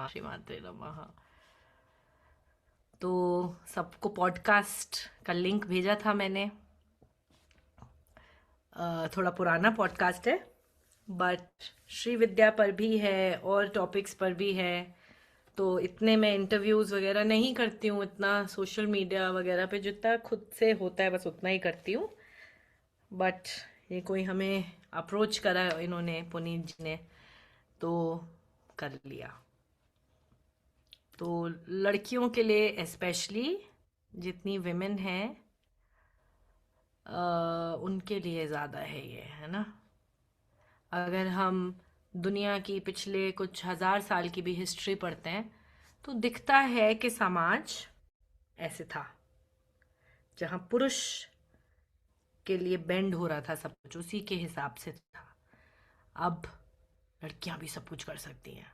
श्रीमात्रे नमः। तो सबको पॉडकास्ट का लिंक भेजा था मैंने। थोड़ा पुराना पॉडकास्ट है, बट श्री विद्या पर भी है और टॉपिक्स पर भी है। तो इतने मैं इंटरव्यूज़ वगैरह नहीं करती हूँ, इतना सोशल मीडिया वगैरह पे जितना खुद से होता है बस उतना ही करती हूँ। बट ये कोई हमें अप्रोच करा इन्होंने, पुनीत जी ने, तो कर लिया। तो लड़कियों के लिए स्पेशली, जितनी विमेन हैं उनके लिए ज़्यादा है ये, है ना। अगर हम दुनिया की पिछले कुछ हजार साल की भी हिस्ट्री पढ़ते हैं तो दिखता है कि समाज ऐसे था जहाँ पुरुष के लिए बेंड हो रहा था, सब कुछ उसी के हिसाब से था। अब लड़कियां भी सब कुछ कर सकती हैं,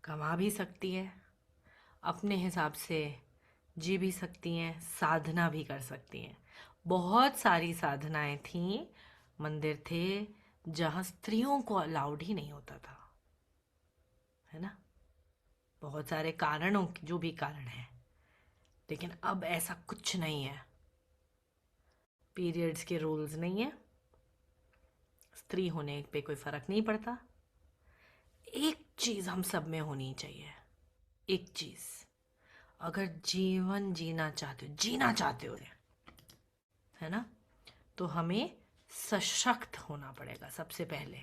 कमा भी सकती हैं, अपने हिसाब से जी भी सकती हैं, साधना भी कर सकती हैं। बहुत सारी साधनाएं थीं, मंदिर थे जहाँ स्त्रियों को अलाउड ही नहीं होता था, है ना। बहुत सारे कारणों, जो भी कारण है, लेकिन अब ऐसा कुछ नहीं है। पीरियड्स के रूल्स नहीं है, स्त्री होने पे कोई फर्क नहीं पड़ता। एक चीज हम सब में होनी चाहिए, एक चीज, अगर जीवन जीना चाहते हो, है ना, तो हमें सशक्त होना पड़ेगा सबसे पहले।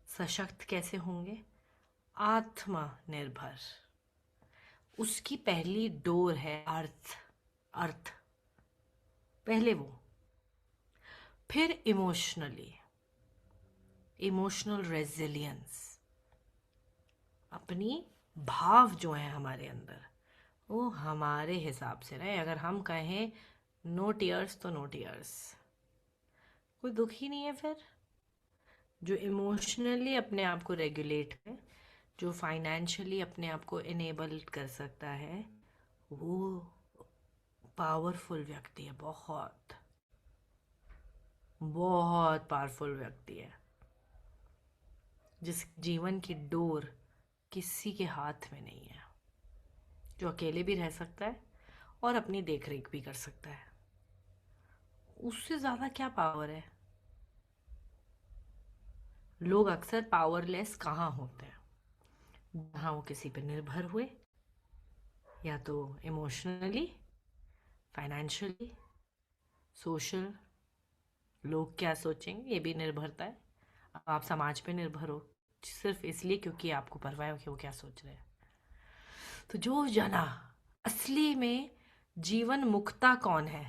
सशक्त कैसे होंगे? आत्मनिर्भर। उसकी पहली डोर है अर्थ। अर्थ पहले वो, फिर इमोशनली, इमोशनल रेजिलियंस। अपनी भाव जो है हमारे अंदर, वो हमारे हिसाब से रहे। अगर हम कहें नो टीयर्स तो नो टीयर्स, कोई दुख ही नहीं है। फिर जो इमोशनली अपने आप को रेगुलेट करे, जो फाइनेंशियली अपने आप को इनेबल कर सकता है, वो पावरफुल व्यक्ति है, बहुत बहुत पावरफुल व्यक्ति है, जिस जीवन की डोर किसी के हाथ में नहीं है, जो अकेले भी रह सकता है और अपनी देख रेख भी कर सकता है। उससे ज़्यादा क्या पावर है? लोग अक्सर पावरलेस कहाँ होते हैं? जहाँ वो किसी पर निर्भर हुए, या तो इमोशनली, फाइनेंशियली, सोशल, लोग क्या सोचेंगे ये भी निर्भरता है। अब आप समाज पे निर्भर हो सिर्फ इसलिए क्योंकि आपको परवाह है कि वो क्या सोच रहे हैं। तो जो जना असली में जीवन मुक्ता कौन है?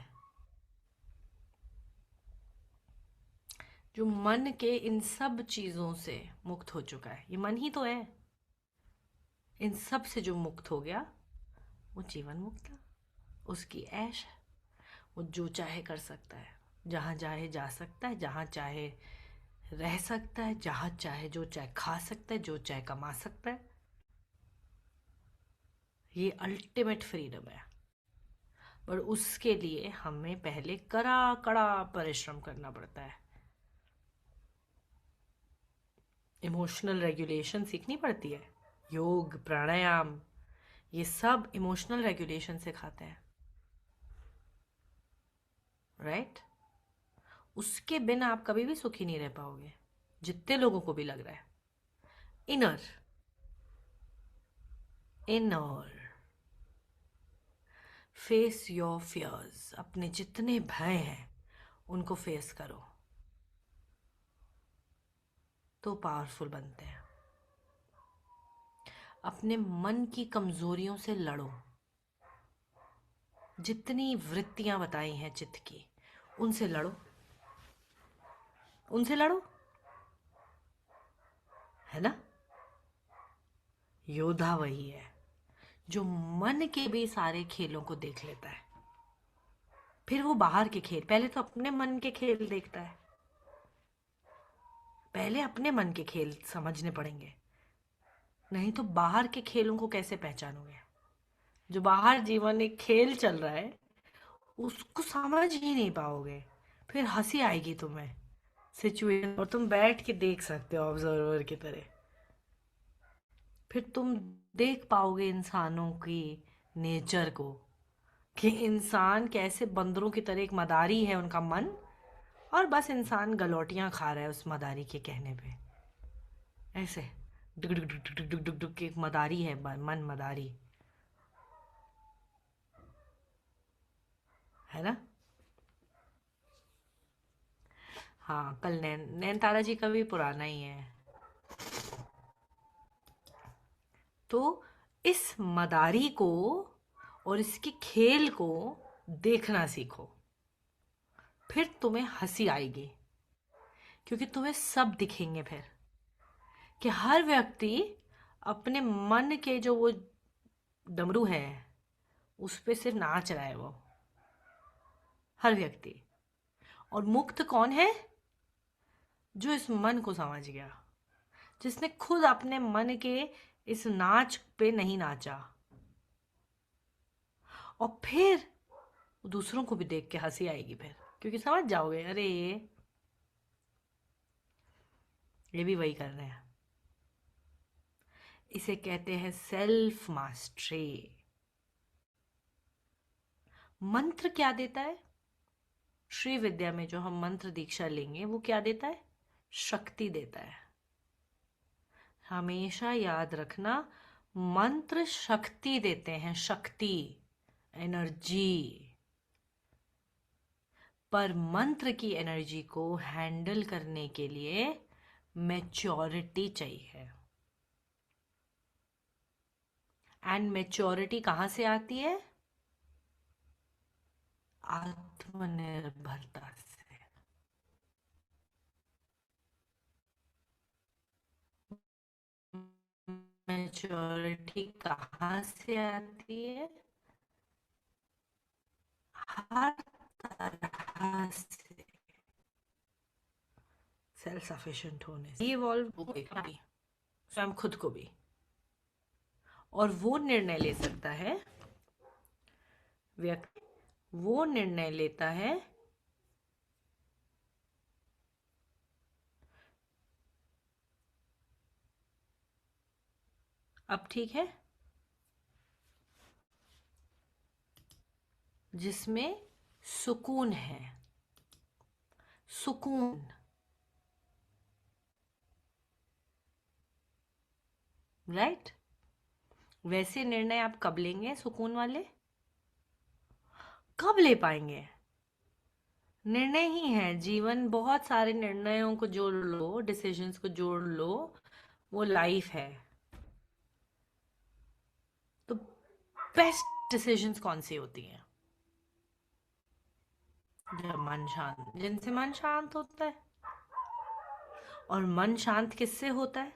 जो मन के इन सब चीजों से मुक्त हो चुका है, ये मन ही तो है। इन सब से जो मुक्त हो गया वो जीवन मुक्त है, उसकी ऐश है। वो जो चाहे कर सकता है, जहाँ चाहे जा सकता है, जहाँ चाहे रह सकता है, जहाँ चाहे जो चाहे खा सकता है, जो चाहे कमा सकता है। ये अल्टीमेट फ्रीडम है। पर उसके लिए हमें पहले कड़ा कड़ा परिश्रम करना पड़ता है। इमोशनल रेगुलेशन सीखनी पड़ती है। योग, प्राणायाम, ये सब इमोशनल रेगुलेशन सिखाते हैं, राइट। उसके बिना आप कभी भी सुखी नहीं रह पाओगे, जितने लोगों को भी लग रहा है। Inner, inner, face your fears. अपने जितने भय हैं उनको फेस करो, तो पावरफुल बनते हैं। अपने मन की कमजोरियों से लड़ो। जितनी वृत्तियां बताई हैं चित्त की, उनसे लड़ो, उनसे लड़ो, है ना। योद्धा वही है जो मन के भी सारे खेलों को देख लेता है, फिर वो बाहर के खेल, पहले तो अपने मन के खेल देखता है। पहले अपने मन के खेल समझने पड़ेंगे, नहीं तो बाहर के खेलों को कैसे पहचानोगे? जो बाहर जीवन एक खेल चल रहा है उसको समझ ही नहीं पाओगे। फिर हंसी आएगी तुम्हें सिचुएशन, और तुम बैठ के देख सकते हो ऑब्जर्वर की तरह। फिर तुम देख पाओगे इंसानों की नेचर को, कि इंसान कैसे बंदरों की तरह, एक मदारी है उनका मन, और बस इंसान गलौटियां खा रहा है उस मदारी के कहने पे, ऐसे डुक डुक डुक डुक डुक डुक डुक के, एक मदारी है, मन मदारी है ना। हाँ, कल नैन तारा जी का भी पुराना ही है। तो इस मदारी को और इसके खेल को देखना सीखो, फिर तुम्हें हंसी आएगी, क्योंकि तुम्हें सब दिखेंगे फिर, कि हर व्यक्ति अपने मन के जो वो डमरू है उस पे सिर्फ नाच रहा है वो, हर व्यक्ति। और मुक्त कौन है? जो इस मन को समझ गया, जिसने खुद अपने मन के इस नाच पे नहीं नाचा, और फिर दूसरों को भी देख के हंसी आएगी फिर, क्योंकि समझ जाओगे अरे ये भी वही कर रहे हैं। इसे कहते हैं सेल्फ मास्टरी। मंत्र क्या देता है? श्री विद्या में जो हम मंत्र दीक्षा लेंगे वो क्या देता है? शक्ति देता है। हमेशा याद रखना, मंत्र शक्ति देते हैं, शक्ति, एनर्जी। पर मंत्र की एनर्जी को हैंडल करने के लिए मैच्योरिटी चाहिए। एंड मैच्योरिटी कहां से आती है? आत्मनिर्भरता से। मैच्योरिटी कहाँ से आती है? हर तरह से सेल्फ सफिशिएंट होने से, इवॉल्व भी, स्वयं खुद को भी। और वो निर्णय ले सकता है व्यक्ति, वो निर्णय लेता है अब ठीक है, जिसमें सुकून है, सुकून। राइट? वैसे निर्णय आप कब लेंगे सुकून वाले? कब ले पाएंगे? निर्णय ही है जीवन, बहुत सारे निर्णयों को जोड़ लो, डिसीजंस को जोड़ लो, वो लाइफ है। तो बेस्ट डिसीजंस कौन सी होती हैं? जब मन शांत, जिनसे मन शांत होता है। और मन शांत किससे होता है?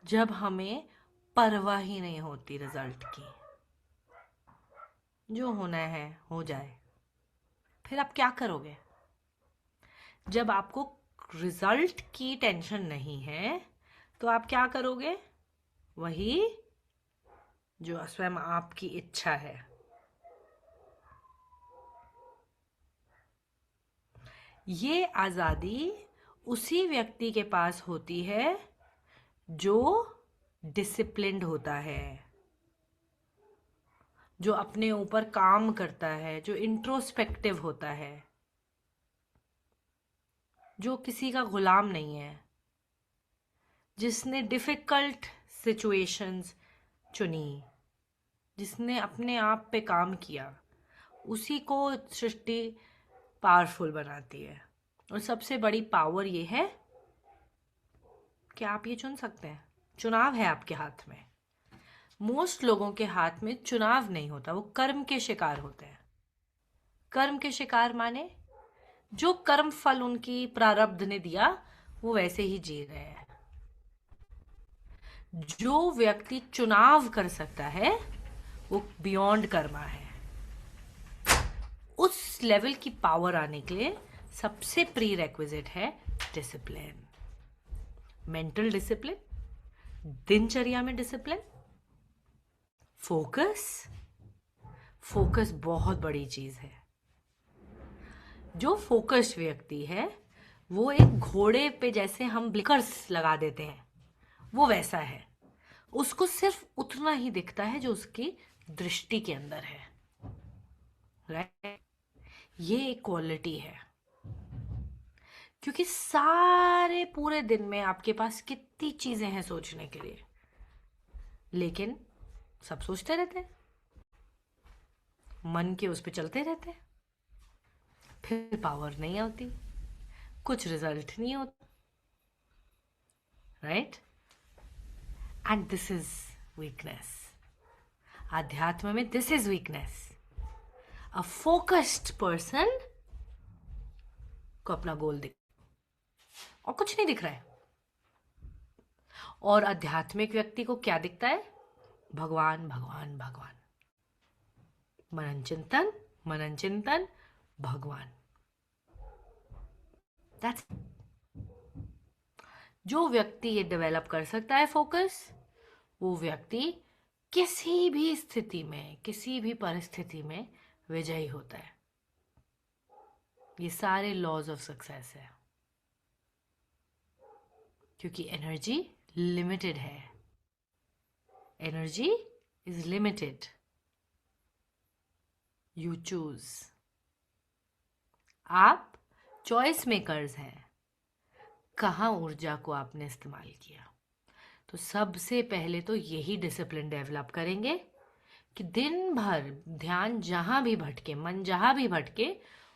जब हमें परवाह ही नहीं होती रिजल्ट की, जो होना है हो जाए। फिर आप क्या करोगे? जब आपको रिजल्ट की टेंशन नहीं है तो आप क्या करोगे? वही जो स्वयं आपकी इच्छा है। ये आजादी उसी व्यक्ति के पास होती है जो डिसिप्लिन्ड होता है, जो अपने ऊपर काम करता है, जो इंट्रोस्पेक्टिव होता है, जो किसी का गुलाम नहीं है, जिसने डिफिकल्ट सिचुएशंस चुनी, जिसने अपने आप पे काम किया, उसी को सृष्टि पावरफुल बनाती है। और सबसे बड़ी पावर ये है कि आप ये चुन सकते हैं, चुनाव है आपके हाथ में। मोस्ट लोगों के हाथ में चुनाव नहीं होता, वो कर्म के शिकार होते हैं। कर्म के शिकार माने जो कर्म फल उनकी प्रारब्ध ने दिया वो वैसे ही जी रहे हैं। जो व्यक्ति चुनाव कर सकता है वो बियॉन्ड कर्मा है। उस लेवल की पावर आने के लिए सबसे प्री रेक्विजिट है डिसिप्लिन, मेंटल डिसिप्लिन, दिनचर्या में डिसिप्लिन, फोकस। फोकस बहुत बड़ी चीज है। जो फोकस्ड व्यक्ति है वो एक घोड़े पे जैसे हम ब्लिकर्स लगा देते हैं, वो वैसा है। उसको सिर्फ उतना ही दिखता है जो उसकी दृष्टि के अंदर है, राइट। ये एक क्वालिटी है, क्योंकि सारे पूरे दिन में आपके पास कितनी चीजें हैं सोचने के लिए, लेकिन सब सोचते रहते हैं, मन के उस पे चलते रहते हैं, फिर पावर नहीं आती, कुछ रिजल्ट नहीं होता, right. And this is weakness. अध्यात्म में this is weakness. A focused person को अपना गोल दिख और कुछ नहीं दिख रहा है। और आध्यात्मिक व्यक्ति को क्या दिखता है? भगवान भगवान भगवान, मनन चिंतन भगवान। दैट्स जो व्यक्ति ये डेवलप कर सकता है फोकस, वो व्यक्ति किसी भी स्थिति में, किसी भी परिस्थिति में विजयी होता है। ये सारे लॉज ऑफ सक्सेस है, क्योंकि एनर्जी लिमिटेड है। Energy is limited, you choose. आप चॉइस मेकर्स हैं, कहाँ ऊर्जा को आपने इस्तेमाल किया। तो सबसे पहले तो यही डिसिप्लिन डेवलप करेंगे कि दिन भर ध्यान जहां भी भटके, मन जहां भी भटके,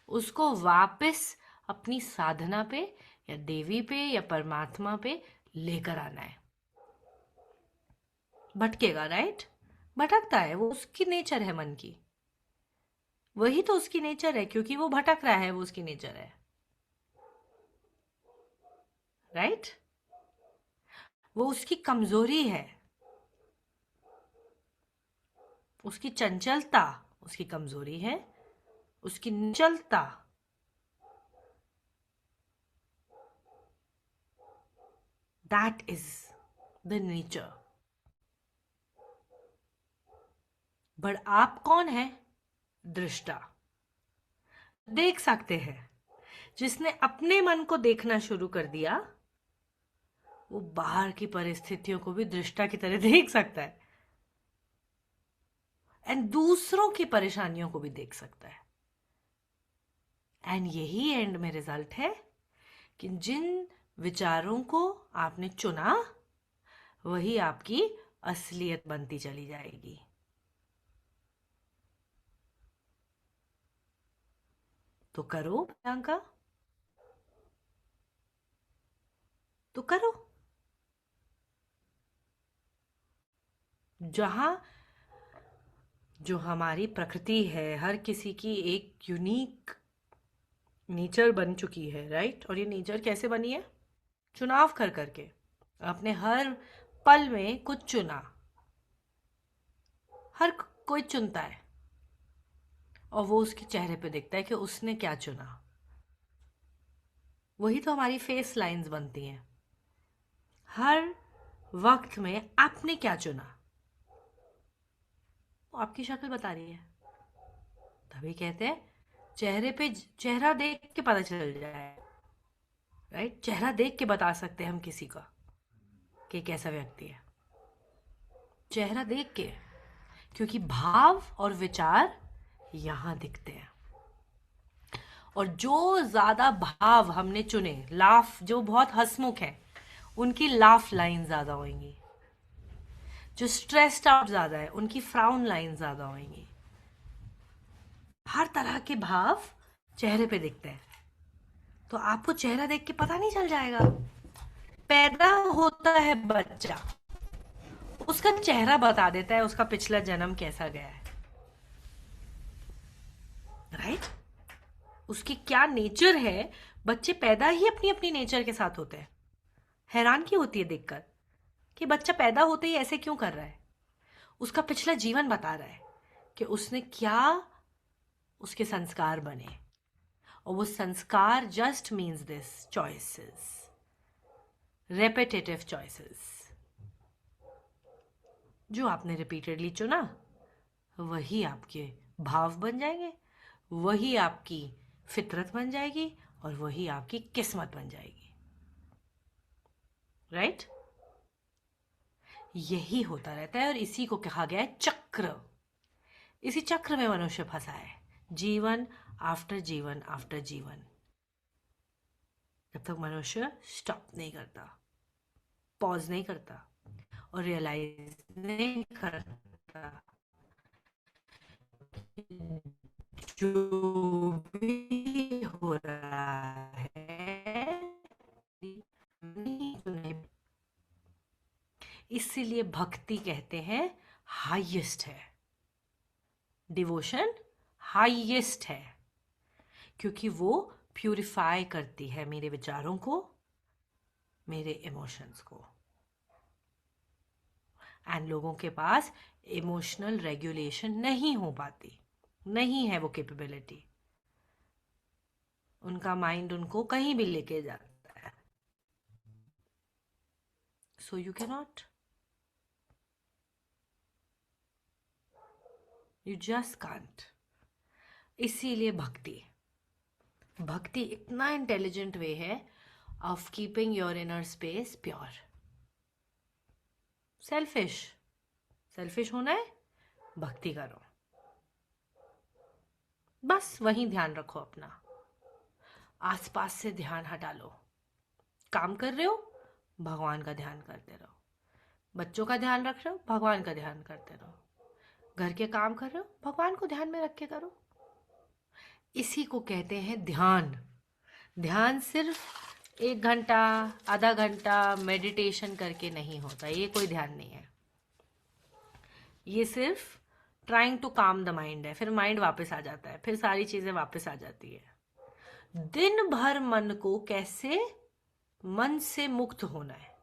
उसको वापस अपनी साधना पे या देवी पे या परमात्मा पे लेकर आना है। भटकेगा, राइट, भटकता है, वो उसकी नेचर है मन की, वही तो उसकी नेचर है, क्योंकि वो भटक रहा है, वो उसकी नेचर है, राइट। वो उसकी कमजोरी है, उसकी चंचलता उसकी कमजोरी है, उसकी निश्चलता that is the nature. But आप कौन है? दृष्टा, देख सकते हैं। जिसने अपने मन को देखना शुरू कर दिया, वो बाहर की परिस्थितियों को भी दृष्टा की तरह देख सकता है, एंड दूसरों की परेशानियों को भी देख सकता है। एंड यही एंड में रिजल्ट है कि जिन विचारों को आपने चुना, वही आपकी असलियत बनती चली जाएगी। तो करो प्रियंका, तो करो। जहां जो हमारी प्रकृति है, हर किसी की एक यूनिक नेचर बन चुकी है, राइट। और ये नेचर कैसे बनी है? चुनाव कर करके। आपने हर पल में कुछ चुना, हर कोई चुनता है, और वो उसके चेहरे पे दिखता है कि उसने क्या चुना। वही तो हमारी फेस लाइंस बनती हैं। हर वक्त में आपने क्या चुना, वो आपकी शक्ल बता रही है। तभी कहते हैं चेहरे पे, चेहरा देख के पता चल जाए, राइट। चेहरा देख के बता सकते हैं हम किसी का कि कैसा व्यक्ति है, चेहरा देख के, क्योंकि भाव और विचार यहां दिखते हैं। और जो ज्यादा भाव हमने चुने, लाफ, जो बहुत हंसमुख है, उनकी लाफ लाइन ज्यादा होंगी। जो स्ट्रेस्ड आउट ज्यादा है, उनकी फ्राउन लाइन ज्यादा होंगी। हर तरह के भाव चेहरे पे दिखते हैं, तो आपको चेहरा देख के पता नहीं चल जाएगा। पैदा होता है बच्चा, उसका चेहरा बता देता है उसका पिछला जन्म कैसा गया है, राइट। उसकी क्या नेचर है। बच्चे पैदा ही अपनी अपनी नेचर के साथ होते हैं। हैरान की होती है देखकर कि बच्चा पैदा होते ही ऐसे क्यों कर रहा है। उसका पिछला जीवन बता रहा है कि उसने क्या, उसके संस्कार बने। और वो संस्कार just means this, choices, repetitive choices. जो आपने रिपीटेडली चुना, वही आपके भाव बन जाएंगे, वही आपकी फितरत बन जाएगी, और वही आपकी किस्मत बन जाएगी। राइट? यही होता रहता है और इसी को कहा गया है चक्र। इसी चक्र में मनुष्य फंसा है, जीवन आफ्टर जीवन आफ्टर जीवन, जब तक मनुष्य स्टॉप नहीं करता, पॉज नहीं करता और रियलाइज नहीं करता जो भी हो रहा है नहीं। इसीलिए भक्ति कहते हैं हाईएस्ट है, डिवोशन हाईएस्ट है, क्योंकि वो प्यूरिफाई करती है मेरे विचारों को, मेरे इमोशंस को। एंड लोगों के पास इमोशनल रेगुलेशन नहीं हो पाती, नहीं है वो कैपेबिलिटी। उनका माइंड उनको कहीं भी लेके जाता है। So you can not, you just can't. इसीलिए भक्ति इतना इंटेलिजेंट वे है of keeping your inner space pure. Selfish होना है, भक्ति करो, बस वहीं ध्यान रखो अपना, आसपास से ध्यान हटा लो। काम कर रहे हो, भगवान का ध्यान करते रहो। बच्चों का ध्यान रख रहे हो, भगवान का ध्यान करते रहो। घर के काम कर रहे हो, भगवान को ध्यान में रख के करो। इसी को कहते हैं ध्यान। ध्यान सिर्फ 1 घंटा, आधा घंटा मेडिटेशन करके नहीं होता, ये कोई ध्यान नहीं है। ये सिर्फ ट्राइंग टू काम द माइंड है। फिर माइंड वापस आ जाता है, फिर सारी चीजें वापस आ जाती है। दिन भर मन को कैसे मन से मुक्त होना है,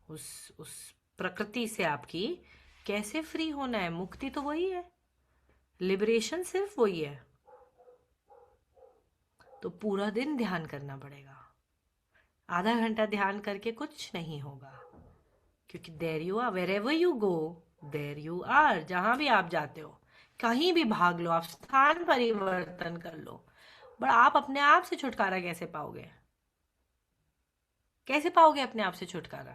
उस प्रकृति से आपकी कैसे फ्री होना है। मुक्ति तो वही है, लिबरेशन सिर्फ वही है। तो पूरा दिन ध्यान करना पड़ेगा। आधा घंटा ध्यान करके कुछ नहीं होगा, क्योंकि there you are, wherever you go there you are. जहां भी आप जाते हो, कहीं भी भाग लो, आप स्थान परिवर्तन कर लो, बट आप अपने आप से छुटकारा कैसे पाओगे? कैसे पाओगे अपने आप से छुटकारा?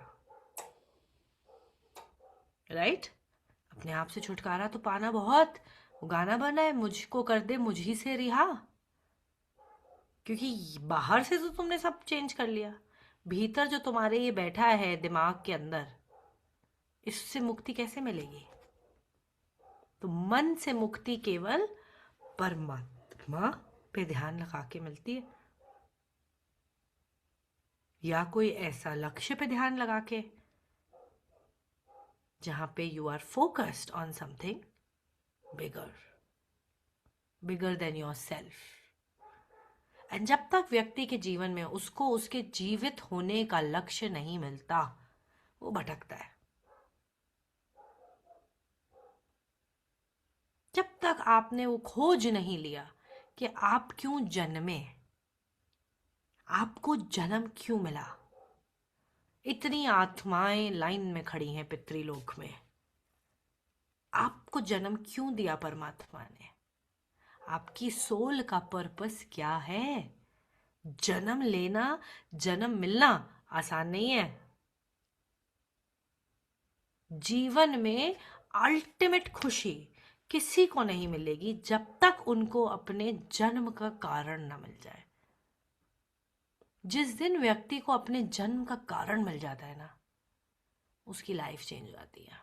राइट? अपने आप से छुटकारा तो पाना बहुत, गाना बना है, मुझको कर दे मुझी से रिहा। क्योंकि बाहर से तो तुमने सब चेंज कर लिया, भीतर जो तुम्हारे ये बैठा है दिमाग के अंदर, इससे मुक्ति कैसे मिलेगी? तो मन से मुक्ति केवल परमात्मा पे ध्यान लगा के मिलती है, या कोई ऐसा लक्ष्य पे ध्यान लगा के जहां पे you are focused on something bigger than yourself. And जब तक व्यक्ति के जीवन में उसको उसके जीवित होने का लक्ष्य नहीं मिलता, वो भटकता है। जब तक आपने वो खोज नहीं लिया कि आप क्यों जन्मे, आपको जन्म क्यों मिला। इतनी आत्माएं लाइन में खड़ी हैं पितृलोक में, आपको जन्म क्यों दिया परमात्मा ने? आपकी सोल का पर्पस क्या है? जन्म लेना, जन्म मिलना आसान नहीं है। जीवन में अल्टीमेट खुशी किसी को नहीं मिलेगी जब तक उनको अपने जन्म का कारण न मिल जाए। जिस दिन व्यक्ति को अपने जन्म का कारण मिल जाता है ना, उसकी लाइफ चेंज हो जाती है।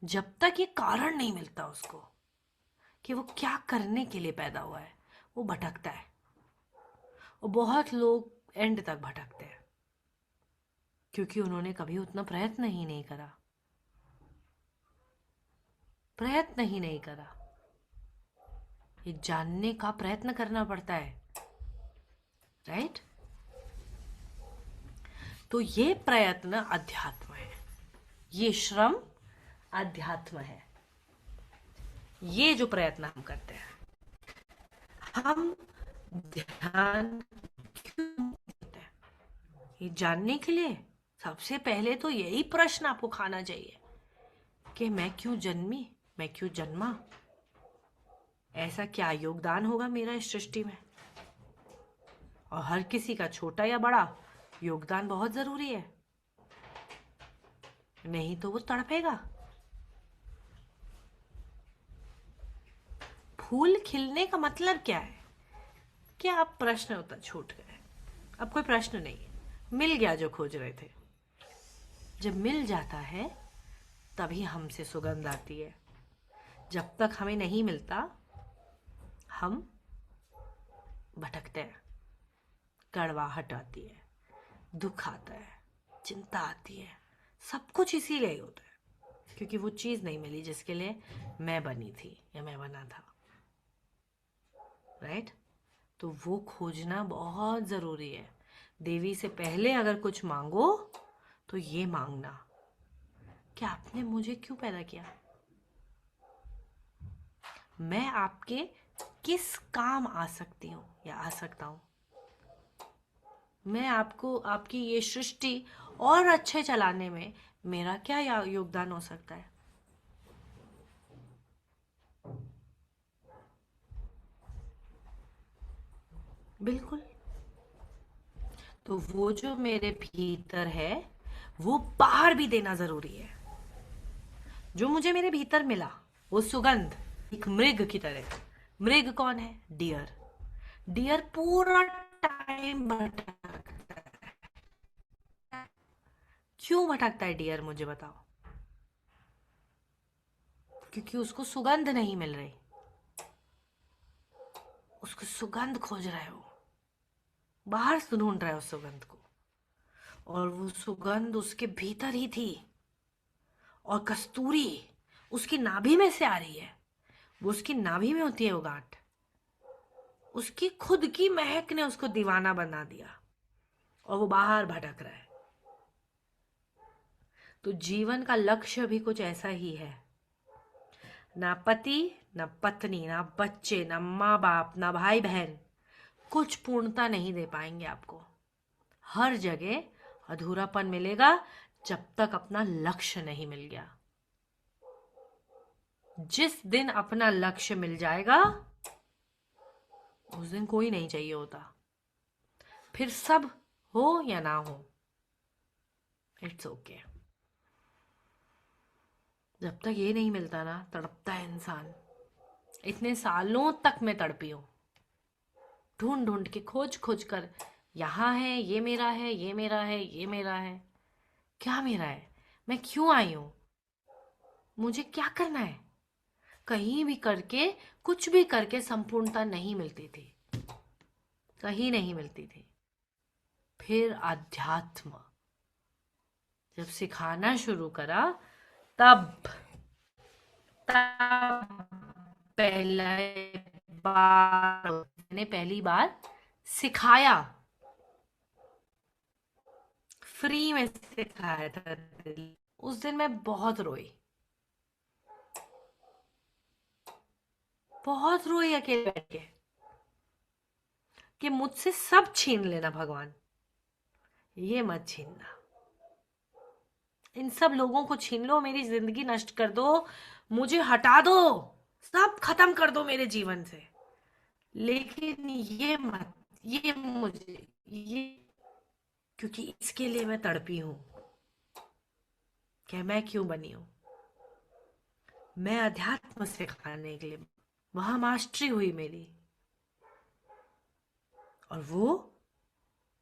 जब तक ये कारण नहीं मिलता उसको कि वो क्या करने के लिए पैदा हुआ है, वो भटकता है। और बहुत लोग एंड तक भटकते हैं क्योंकि उन्होंने कभी उतना प्रयत्न ही नहीं करा, ये जानने का प्रयत्न करना पड़ता है। राइट? तो ये प्रयत्न अध्यात्म है, ये श्रम अध्यात्म है। ये जो प्रयत्न हम करते हैं, हम ध्यान क्यों करते हैं? ये जानने के लिए। सबसे पहले तो यही प्रश्न आपको खाना चाहिए कि मैं क्यों जन्मी, मैं क्यों जन्मा, ऐसा क्या योगदान होगा मेरा इस सृष्टि में। और हर किसी का छोटा या बड़ा योगदान बहुत जरूरी है, नहीं तो वो तड़पेगा। फूल खिलने का मतलब क्या है? क्या अब प्रश्न होता छूट गए? अब कोई प्रश्न नहीं है, मिल गया जो खोज रहे थे। जब मिल जाता है तभी हमसे सुगंध आती है। जब तक हमें नहीं मिलता हम भटकते हैं, कड़वाहट आती है, दुख आता है, चिंता आती है। सब कुछ इसीलिए ही होता है क्योंकि वो चीज नहीं मिली जिसके लिए मैं बनी थी या मैं बना था। राइट? तो वो खोजना बहुत जरूरी है। देवी से पहले अगर कुछ मांगो तो ये मांगना कि आपने मुझे क्यों पैदा किया, मैं आपके किस काम आ सकती हूँ या आ सकता हूँ, मैं आपको आपकी ये सृष्टि और अच्छे चलाने में मेरा क्या योगदान हो सकता है। बिल्कुल। तो वो जो मेरे भीतर है वो बाहर भी देना जरूरी है। जो मुझे मेरे भीतर मिला वो सुगंध एक मृग की तरह। मृग कौन है? डियर। डियर पूरा टाइम भटकता है। क्यों भटकता है डियर, मुझे बताओ। क्योंकि उसको सुगंध नहीं मिल रही, उसको सुगंध खोज रहा है, वो बाहर से ढूंढ रहा है उस सुगंध को। और वो सुगंध उसके भीतर ही थी। और कस्तूरी उसकी नाभि में से आ रही है। वो उसकी नाभि में होती है वो गांठ। उसकी खुद की महक ने उसको दीवाना बना दिया और वो बाहर भटक रहा है। तो जीवन का लक्ष्य भी कुछ ऐसा ही है। ना पति, ना पत्नी, ना बच्चे, ना माँ बाप, ना भाई बहन कुछ पूर्णता नहीं दे पाएंगे आपको। हर जगह अधूरापन मिलेगा जब तक अपना लक्ष्य नहीं मिल गया। जिस दिन अपना लक्ष्य मिल जाएगा उस दिन कोई नहीं चाहिए होता। फिर सब हो या ना हो, इट्स ओके। जब तक ये नहीं मिलता ना तड़पता है इंसान। इतने सालों तक मैं तड़पी हूं, ढूंढ ढूंढ के खोज खोज कर। यहां है, ये मेरा है, ये मेरा है, ये मेरा है। क्या मेरा है? मैं क्यों आई हूं? मुझे क्या करना है? कहीं भी करके, कुछ भी करके संपूर्णता नहीं मिलती थी, कहीं नहीं मिलती थी। फिर अध्यात्म जब सिखाना शुरू करा तब तब पहला बार मैंने पहली बार सिखाया, फ्री में सिखाया था। उस दिन मैं बहुत रोई, बहुत रोई अकेले बैठ के कि मुझसे सब छीन लेना भगवान, ये मत छीनना। इन सब लोगों को छीन लो, मेरी जिंदगी नष्ट कर दो, मुझे हटा दो, सब खत्म कर दो मेरे जीवन से, लेकिन ये मत, ये मुझे, ये, क्योंकि इसके लिए मैं तड़पी हूं कि मैं क्यों बनी हूं। मैं अध्यात्म सिखाने के लिए, वहां मास्टरी हुई मेरी। और वो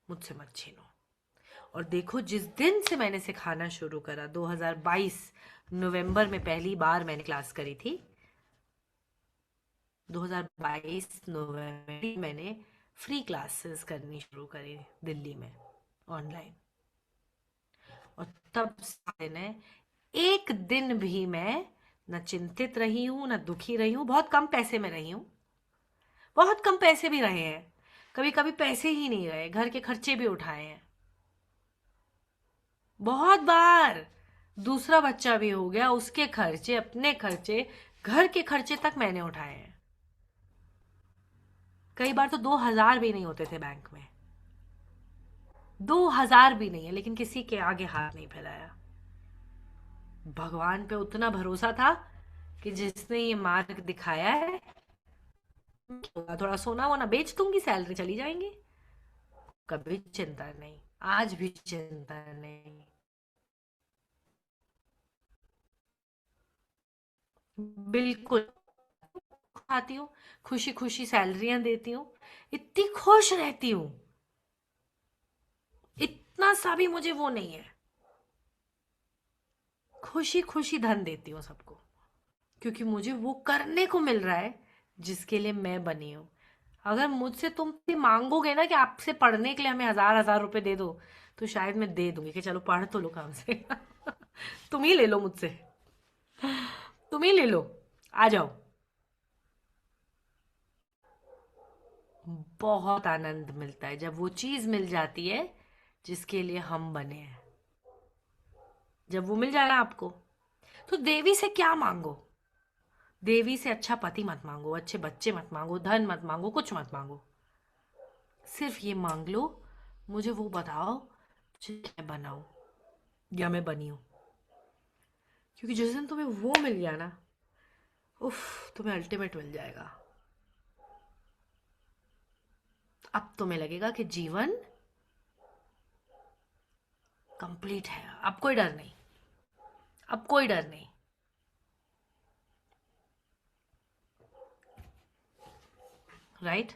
मुझसे मत छीनो। और देखो, जिस दिन से मैंने सिखाना शुरू करा, 2022 नवंबर में पहली बार मैंने क्लास करी थी। 2022 नवंबर में मैंने फ्री क्लासेस करनी शुरू करी दिल्ली में, ऑनलाइन। और तब से ने एक दिन भी मैं न चिंतित रही हूं, न दुखी रही हूं। बहुत कम पैसे में रही हूं, बहुत कम पैसे भी रहे हैं, कभी कभी पैसे ही नहीं रहे, घर के खर्चे भी उठाए हैं। बहुत बार दूसरा बच्चा भी हो गया, उसके खर्चे, अपने खर्चे, घर के खर्चे तक मैंने उठाए हैं। कई बार तो 2000 भी नहीं होते थे बैंक में, 2000 भी नहीं है, लेकिन किसी के आगे हाथ नहीं फैलाया। भगवान पे उतना भरोसा था कि जिसने ये मार्ग दिखाया है, थोड़ा सोना वोना बेच दूंगी, सैलरी चली जाएंगी। कभी चिंता नहीं, आज भी चिंता नहीं। बिल्कुल। खाती हूँ, खुशी खुशी सैलरियां देती हूँ, इतनी खुश रहती हूँ, इतना सा भी मुझे वो नहीं है। खुशी खुशी धन देती हूँ सबको, क्योंकि मुझे वो करने को मिल रहा है जिसके लिए मैं बनी हूँ। अगर मुझसे तुम भी मांगोगे ना कि आपसे पढ़ने के लिए हमें 1,000 1,000 रुपए दे दो, तो शायद मैं दे दूंगी कि चलो पढ़ तो लो काम से। तुम ही ले लो मुझसे, तुम ही ले लो, आ जाओ। बहुत आनंद मिलता है जब वो चीज मिल जाती है जिसके लिए हम बने हैं। जब वो मिल जाए ना आपको, तो देवी से क्या मांगो? देवी से अच्छा पति मत मांगो, अच्छे बच्चे मत मांगो, धन मत मांगो, कुछ मत मांगो। सिर्फ ये मांग लो, मुझे वो बताओ जिसे मैं बनाऊं या मैं बनी हूं। क्योंकि जिस दिन तुम्हें वो मिल गया ना, उफ, तुम्हें अल्टीमेट मिल जाएगा। अब तुम्हें लगेगा कि जीवन कंप्लीट है, अब कोई डर नहीं, अब कोई डर नहीं। राइट।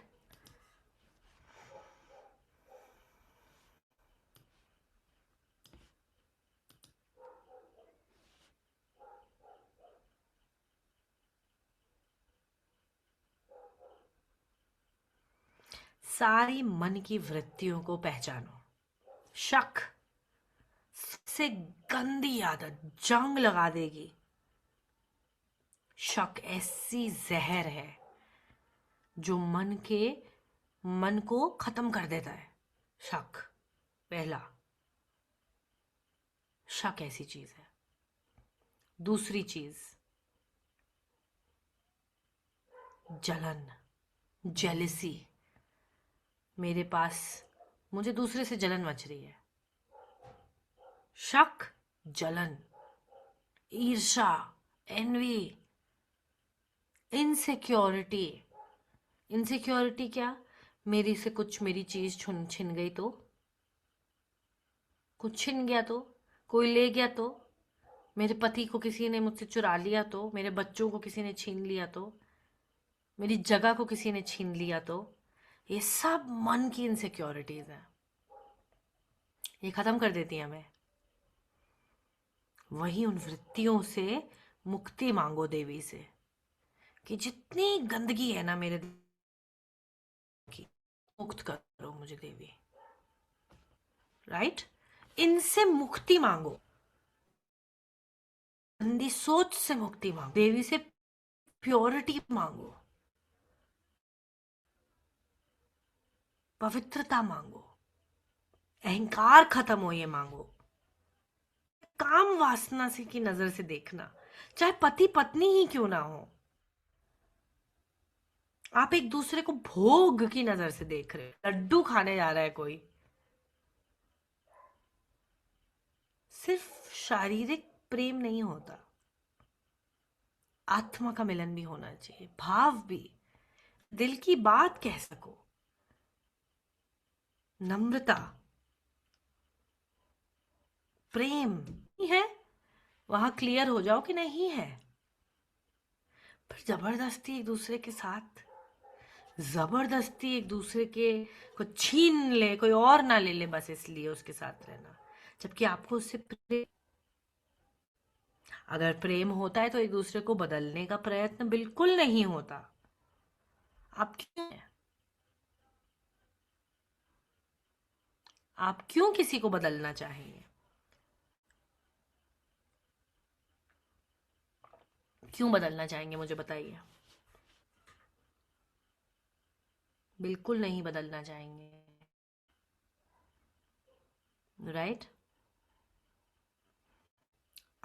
सारी मन की वृत्तियों को पहचानो। शक सबसे गंदी आदत, जंग लगा देगी। शक ऐसी जहर है जो मन को खत्म कर देता है। शक, पहला, शक ऐसी चीज है। दूसरी चीज, जलन, जेलिसी। मेरे पास, मुझे दूसरे से जलन मच रही है। शक, जलन, ईर्ष्या, एनवी, इनसिक्योरिटी। इनसिक्योरिटी क्या? मेरी से कुछ, मेरी चीज छिन गई तो, कुछ छिन गया तो, कोई ले गया तो, मेरे पति को किसी ने मुझसे चुरा लिया तो, मेरे बच्चों को किसी ने छीन लिया तो, मेरी जगह को किसी ने छीन लिया तो, ये सब मन की इनसिक्योरिटीज हैं। ये खत्म कर देती हैं हमें। वही उन वृत्तियों से मुक्ति मांगो देवी से, कि जितनी गंदगी है ना मेरे दिल की, मुक्त करो मुझे देवी। राइट। इनसे मुक्ति मांगो, गंदी सोच से मुक्ति मांगो, देवी से प्योरिटी मांगो, पवित्रता मांगो, अहंकार खत्म हो ये मांगो। काम वासना से की नजर से देखना, चाहे पति पत्नी ही क्यों ना हो, आप एक दूसरे को भोग की नजर से देख रहे हो। लड्डू खाने जा रहा है कोई, सिर्फ शारीरिक प्रेम नहीं होता, आत्मा का मिलन भी होना चाहिए, भाव भी, दिल की बात कह सको, नम्रता, प्रेम नहीं है, वहां क्लियर हो जाओ कि नहीं है। पर जबरदस्ती एक दूसरे के साथ, जबरदस्ती एक दूसरे के को छीन ले, कोई और ना ले ले बस इसलिए उसके साथ रहना, जबकि आपको उससे प्रेम, अगर प्रेम होता है तो एक दूसरे को बदलने का प्रयत्न बिल्कुल नहीं होता। आप क्यों, आप क्यों किसी को बदलना चाहेंगे? क्यों बदलना चाहेंगे मुझे बताइए। बिल्कुल नहीं बदलना चाहेंगे। राइट।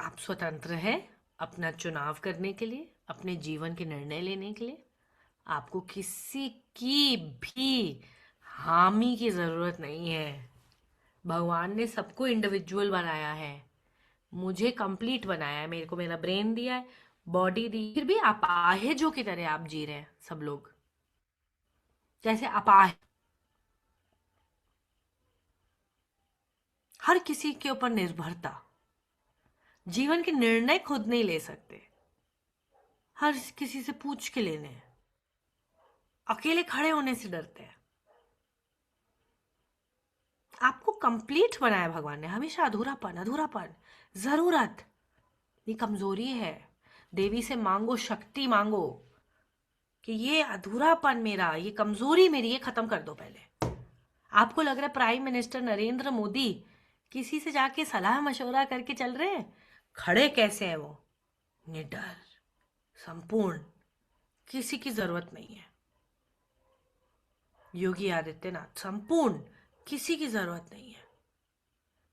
आप स्वतंत्र हैं अपना चुनाव करने के लिए, अपने जीवन के निर्णय लेने के लिए। आपको किसी की भी हामी की जरूरत नहीं है। भगवान ने सबको इंडिविजुअल बनाया है, मुझे कंप्लीट बनाया है, मेरे को मेरा ब्रेन दिया है, बॉडी दी, फिर भी अपाहिजों की तरह आप जी रहे हैं सब लोग, जैसे अपाहिज। हर किसी के ऊपर निर्भरता, जीवन के निर्णय खुद नहीं ले सकते, हर किसी से पूछ के लेने हैं, अकेले खड़े होने से डरते हैं। आपको कंप्लीट बनाया भगवान ने, हमेशा अधूरापन अधूरापन, जरूरत, ये कमजोरी है। देवी से मांगो, शक्ति मांगो कि ये अधूरापन मेरा, ये कमजोरी मेरी, ये खत्म कर दो पहले। आपको लग रहा है प्राइम मिनिस्टर नरेंद्र मोदी किसी से जाके सलाह मशवरा करके चल रहे हैं? खड़े कैसे हैं वो, निडर, संपूर्ण, किसी की जरूरत नहीं है। योगी आदित्यनाथ संपूर्ण, किसी की जरूरत नहीं है,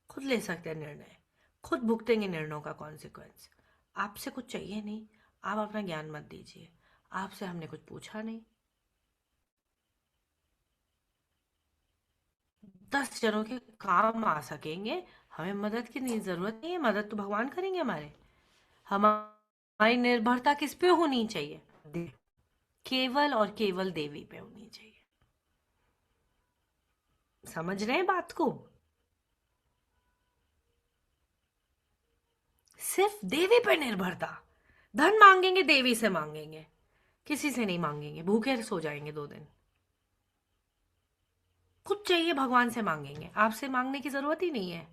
खुद ले सकते हैं निर्णय, खुद भुगतेंगे निर्णयों का कॉन्सिक्वेंस। आपसे कुछ चाहिए नहीं, आप अपना ज्ञान मत दीजिए, आपसे हमने कुछ पूछा नहीं। 10 जनों के काम आ सकेंगे, हमें मदद की नहीं जरूरत नहीं है, मदद तो भगवान करेंगे हमारे। हमारी निर्भरता किस पे होनी चाहिए? केवल और केवल देवी पे होनी चाहिए। समझ रहे हैं बात को? सिर्फ देवी पे निर्भरता। धन मांगेंगे देवी से मांगेंगे, किसी से नहीं मांगेंगे, भूखे सो जाएंगे 2 दिन। कुछ चाहिए भगवान से मांगेंगे, आपसे मांगने की जरूरत ही नहीं है।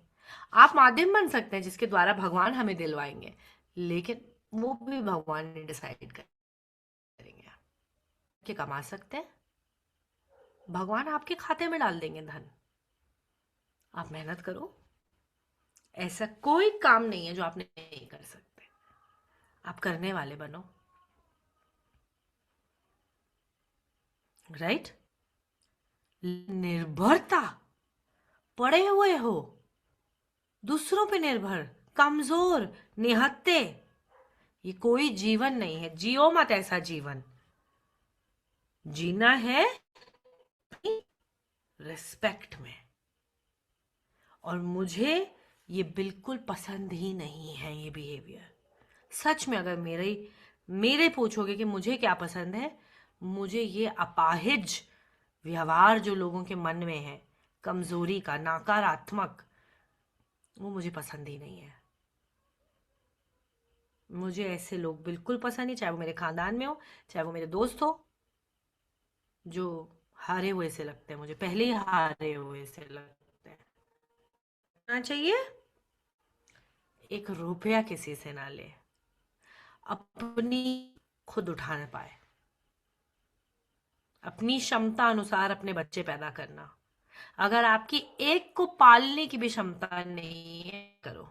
आप माध्यम बन सकते हैं जिसके द्वारा भगवान हमें दिलवाएंगे, लेकिन वो भी भगवान ने डिसाइड करेंगे। कि कमा सकते हैं, भगवान आपके खाते में डाल देंगे धन। आप मेहनत करो, ऐसा कोई काम नहीं है जो आप नहीं कर सकते, आप करने वाले बनो। राइट? निर्भरता, पड़े हुए हो, दूसरों पे निर्भर, कमजोर, निहत्ते, ये कोई जीवन नहीं है। जियो मत ऐसा जीवन। जीना है रिस्पेक्ट में। और मुझे ये बिल्कुल पसंद ही नहीं है ये बिहेवियर। सच में अगर मेरे पूछोगे कि मुझे क्या पसंद है, मुझे ये अपाहिज व्यवहार जो लोगों के मन में है, कमजोरी का, नकारात्मक, वो मुझे पसंद ही नहीं है। मुझे ऐसे लोग बिल्कुल पसंद नहीं, चाहे वो मेरे खानदान में हो, चाहे वो मेरे दोस्त हो, जो हारे हुए से लगते हैं, मुझे पहले ही हारे हुए से लगते हैं। ना चाहिए, 1 रुपया किसी से ना ले, अपनी खुद उठा ना पाए, अपनी क्षमता अनुसार अपने बच्चे पैदा करना। अगर आपकी एक को पालने की भी क्षमता नहीं है, करो,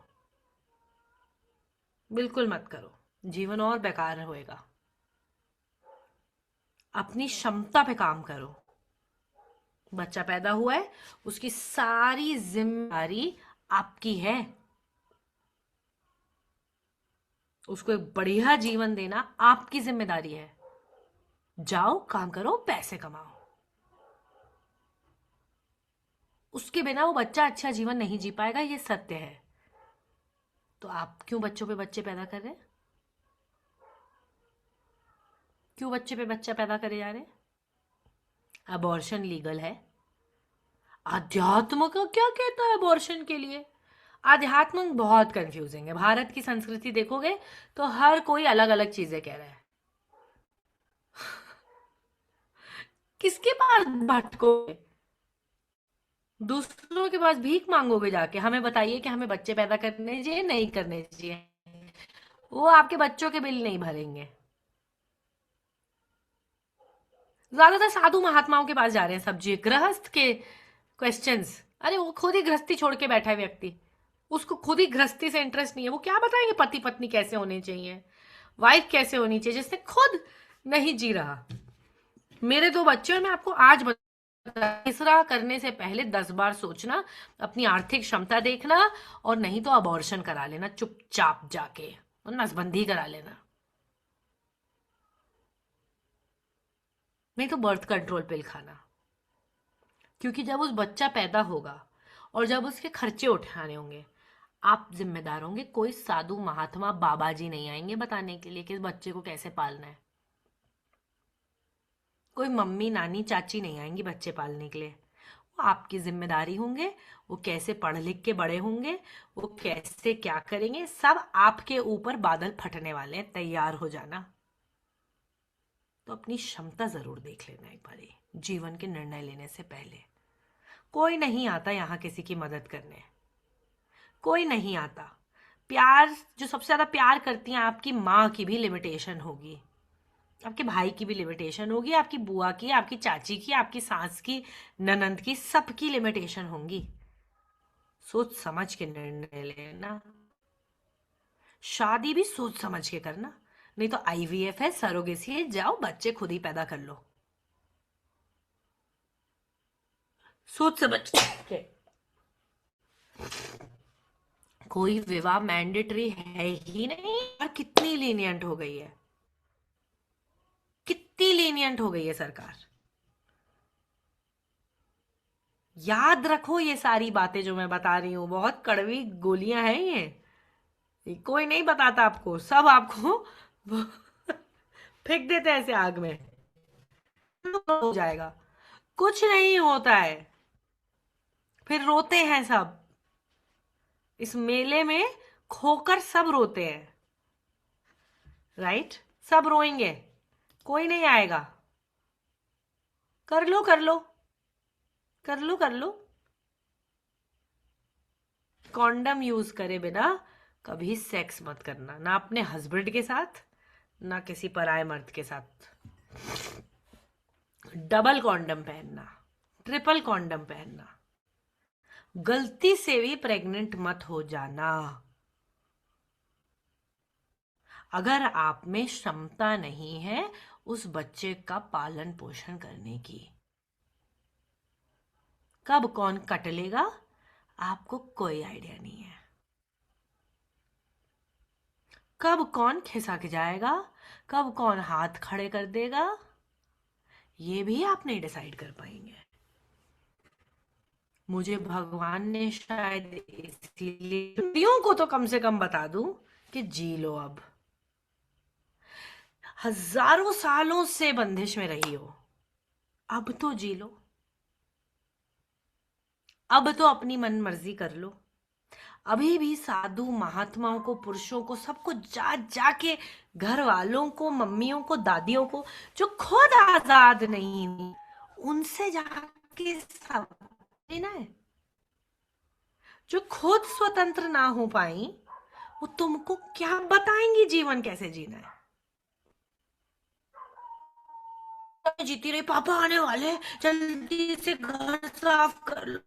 बिल्कुल मत करो, जीवन और बेकार होएगा। अपनी क्षमता पे काम करो। बच्चा पैदा हुआ है, उसकी सारी जिम्मेदारी आपकी है, उसको एक बढ़िया जीवन देना आपकी जिम्मेदारी है। जाओ, काम करो, पैसे कमाओ। उसके बिना वो बच्चा अच्छा जीवन नहीं जी पाएगा, ये सत्य है। तो आप क्यों बच्चों पे बच्चे पैदा कर रहे हैं? क्यों बच्चे पे बच्चा पैदा करे जा रहे हैं? अबॉर्शन लीगल है। अध्यात्म का क्या कहता है अबॉर्शन के लिए? आध्यात्म बहुत कंफ्यूजिंग है। भारत की संस्कृति देखोगे तो हर कोई अलग अलग चीजें कह रहा है। किसके पास भटकोगे? दूसरों के पास भीख मांगोगे जाके, हमें बताइए कि हमें बच्चे पैदा करने चाहिए नहीं करने चाहिए? वो आपके बच्चों के बिल नहीं भरेंगे। ज्यादातर साधु महात्माओं के पास जा रहे हैं सब्जी, गृहस्थ के क्वेश्चंस। अरे वो खुद ही गृहस्थी छोड़ के बैठा है व्यक्ति, उसको खुद ही गृहस्थी से इंटरेस्ट नहीं है, वो क्या बताएंगे पति पत्नी कैसे होने चाहिए, वाइफ कैसे होनी चाहिए, जिसने खुद नहीं जी रहा। मेरे 2 बच्चे, और मैं आपको आज बता, तीसरा करने से पहले 10 बार सोचना, अपनी आर्थिक क्षमता देखना, और नहीं तो अबॉर्शन करा लेना चुपचाप जाके, और नसबंदी करा लेना। नहीं तो बर्थ कंट्रोल पिल खाना। क्योंकि जब उस बच्चा पैदा होगा और जब उसके खर्चे उठाने होंगे, आप जिम्मेदार होंगे। कोई साधु महात्मा बाबा जी नहीं आएंगे बताने के लिए कि इस बच्चे को कैसे पालना है। कोई मम्मी नानी चाची नहीं आएंगी बच्चे पालने के लिए। वो आपकी जिम्मेदारी होंगे। वो कैसे पढ़ लिख के बड़े होंगे, वो कैसे क्या करेंगे, सब आपके ऊपर बादल फटने वाले हैं, तैयार हो जाना। तो अपनी क्षमता जरूर देख लेना एक बारी, जीवन के निर्णय लेने से पहले। कोई नहीं आता यहाँ किसी की मदद करने, कोई नहीं आता। प्यार, जो सबसे ज्यादा प्यार करती हैं, आपकी माँ की भी लिमिटेशन होगी, आपके भाई की भी लिमिटेशन होगी, आपकी बुआ की, आपकी चाची की, आपकी सास की, ननंद की, सबकी लिमिटेशन होंगी। सोच समझ के निर्णय लेना। शादी भी सोच समझ के करना, नहीं तो आईवीएफ है, सरोगेसी है, जाओ बच्चे खुद ही पैदा कर लो। सोच समझ के। कोई विवाह मैंडेटरी है ही नहीं। और कितनी लीनियंट हो गई है, कितनी लीनियंट हो गई है सरकार। याद रखो ये सारी बातें जो मैं बता रही हूं, बहुत कड़वी गोलियां हैं ये कोई नहीं बताता आपको, सब आपको फेंक देते हैं ऐसे आग में, हो जाएगा। कुछ नहीं होता है, फिर रोते हैं सब। इस मेले में खोकर सब रोते हैं, राइट? सब रोएंगे, कोई नहीं आएगा। कर लो कर लो, कर लो कर लो। कॉन्डम यूज करे बिना कभी सेक्स मत करना, ना अपने हस्बैंड के साथ, ना किसी पराये मर्द के साथ। डबल कॉन्डम पहनना, ट्रिपल कॉन्डम पहनना। गलती से भी प्रेग्नेंट मत हो जाना। अगर आप में क्षमता नहीं है उस बच्चे का पालन पोषण करने की, कब कौन कट लेगा आपको कोई आइडिया नहीं है। कब कौन खिसक जाएगा, कब कौन हाथ खड़े कर देगा, ये भी आप नहीं डिसाइड कर पाएंगे। मुझे भगवान ने शायद इसलिए छुट्टियों को तो कम से कम बता दूं कि जी लो। अब हजारों सालों से बंदिश में रही हो, अब तो जी लो। अब तो अपनी मन मर्जी कर लो। अभी भी साधु महात्माओं को, पुरुषों को, सबको जा जाके, घर वालों को, मम्मियों को, दादियों को, जो खुद आजाद नहीं हुई, उनसे जाके सब लेना है। जो खुद स्वतंत्र ना हो पाई, वो तुमको क्या बताएंगी जीवन कैसे जीना है। जीती रही, पापा आने वाले, जल्दी से घर साफ कर लो।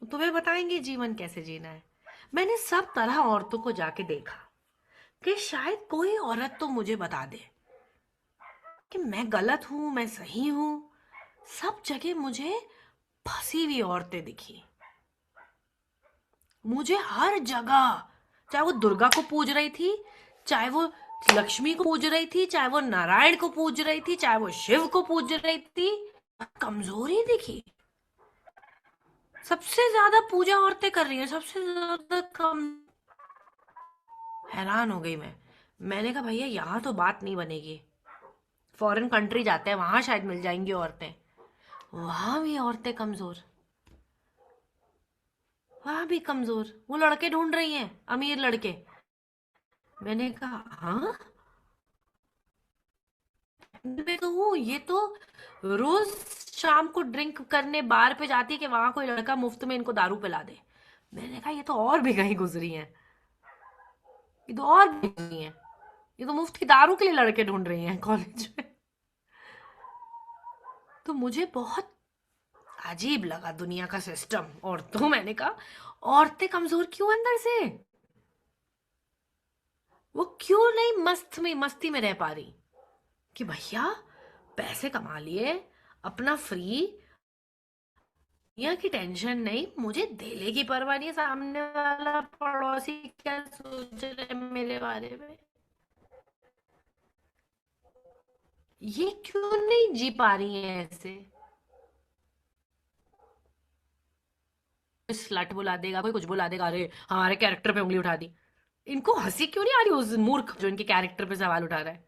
तुम्हें बताएंगे जीवन कैसे जीना है। मैंने सब तरह औरतों को जाके देखा कि शायद कोई औरत तो मुझे बता दे कि मैं गलत हूं, मैं सही हूं। सब जगह मुझे फंसी हुई औरतें दिखी, मुझे हर जगह। चाहे वो दुर्गा को पूज रही थी, चाहे वो लक्ष्मी को पूज रही थी, चाहे वो नारायण को पूज रही थी, चाहे वो शिव को पूज रही थी, कमजोरी दिखी। सबसे ज्यादा पूजा औरतें कर रही हैं, सबसे ज्यादा कम। हैरान हो गई मैं। मैंने कहा भैया यहाँ तो बात नहीं बनेगी। फॉरेन कंट्री जाते हैं, वहां शायद मिल जाएंगी औरतें। वहां भी औरतें कमजोर, वहां भी कमजोर। वो लड़के ढूंढ रही हैं, अमीर लड़के। मैंने कहा हाँ, मैं तो हूँ। ये तो रोज शाम को ड्रिंक करने बार पे जाती है कि वहां कोई लड़का मुफ्त में इनको दारू पिला दे। मैंने कहा ये तो और भी कहीं गुजरी हैं, ये तो और भी गुजरी हैं। ये तो मुफ्त की दारू के लिए लड़के ढूंढ रही हैं कॉलेज में। तो मुझे बहुत अजीब लगा दुनिया का सिस्टम। और तो मैंने कहा औरतें कमजोर क्यों अंदर से, वो क्यों नहीं मस्ती में रह पा रही कि भैया पैसे कमा लिए, अपना फ्री, दुनिया की टेंशन नहीं, मुझे देले की परवाह नहीं, सामने वाला पड़ोसी क्या सोच रहे हैं मेरे बारे में। ये क्यों नहीं जी पा रही है ऐसे। स्लट बुला देगा, कोई कुछ बुला देगा, अरे हमारे कैरेक्टर पे उंगली उठा दी। इनको हंसी क्यों नहीं आ रही उस मूर्ख जो इनके कैरेक्टर पे सवाल उठा रहा है?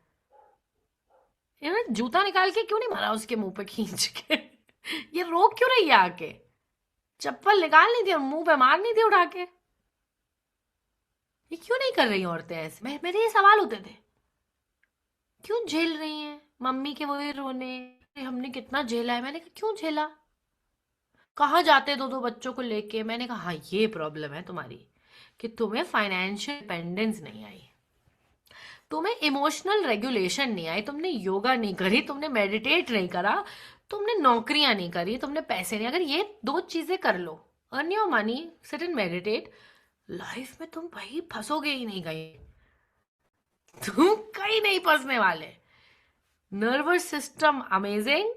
इन्होंने जूता निकाल के क्यों नहीं मारा उसके मुंह पे खींच के? ये रोक क्यों रही है आके? चप्पल निकालनी थी और मुंह पे मारनी थी उठा के। ये क्यों नहीं कर रही औरतें ऐसे? मेरे ये सवाल होते थे, क्यों झेल रही हैं मम्मी के वो ये रोने? हमने कितना झेला है। मैंने कहा क्यों झेला? कहाँ जाते दो दो बच्चों को लेके? मैंने कहा हाँ, ये प्रॉब्लम है तुम्हारी कि तुम्हें फाइनेंशियल डिपेंडेंस नहीं आई, तुम्हें इमोशनल रेगुलेशन नहीं आई, तुमने योगा नहीं करी, तुमने मेडिटेट नहीं करा, तुमने नौकरियां नहीं करी, तुमने पैसे नहीं। अगर ये दो चीजें कर लो, earn your money, sit and meditate, life में तुम भाई फंसोगे ही नहीं कहीं। तुम कहीं नहीं फंसने वाले। Nervous system amazing,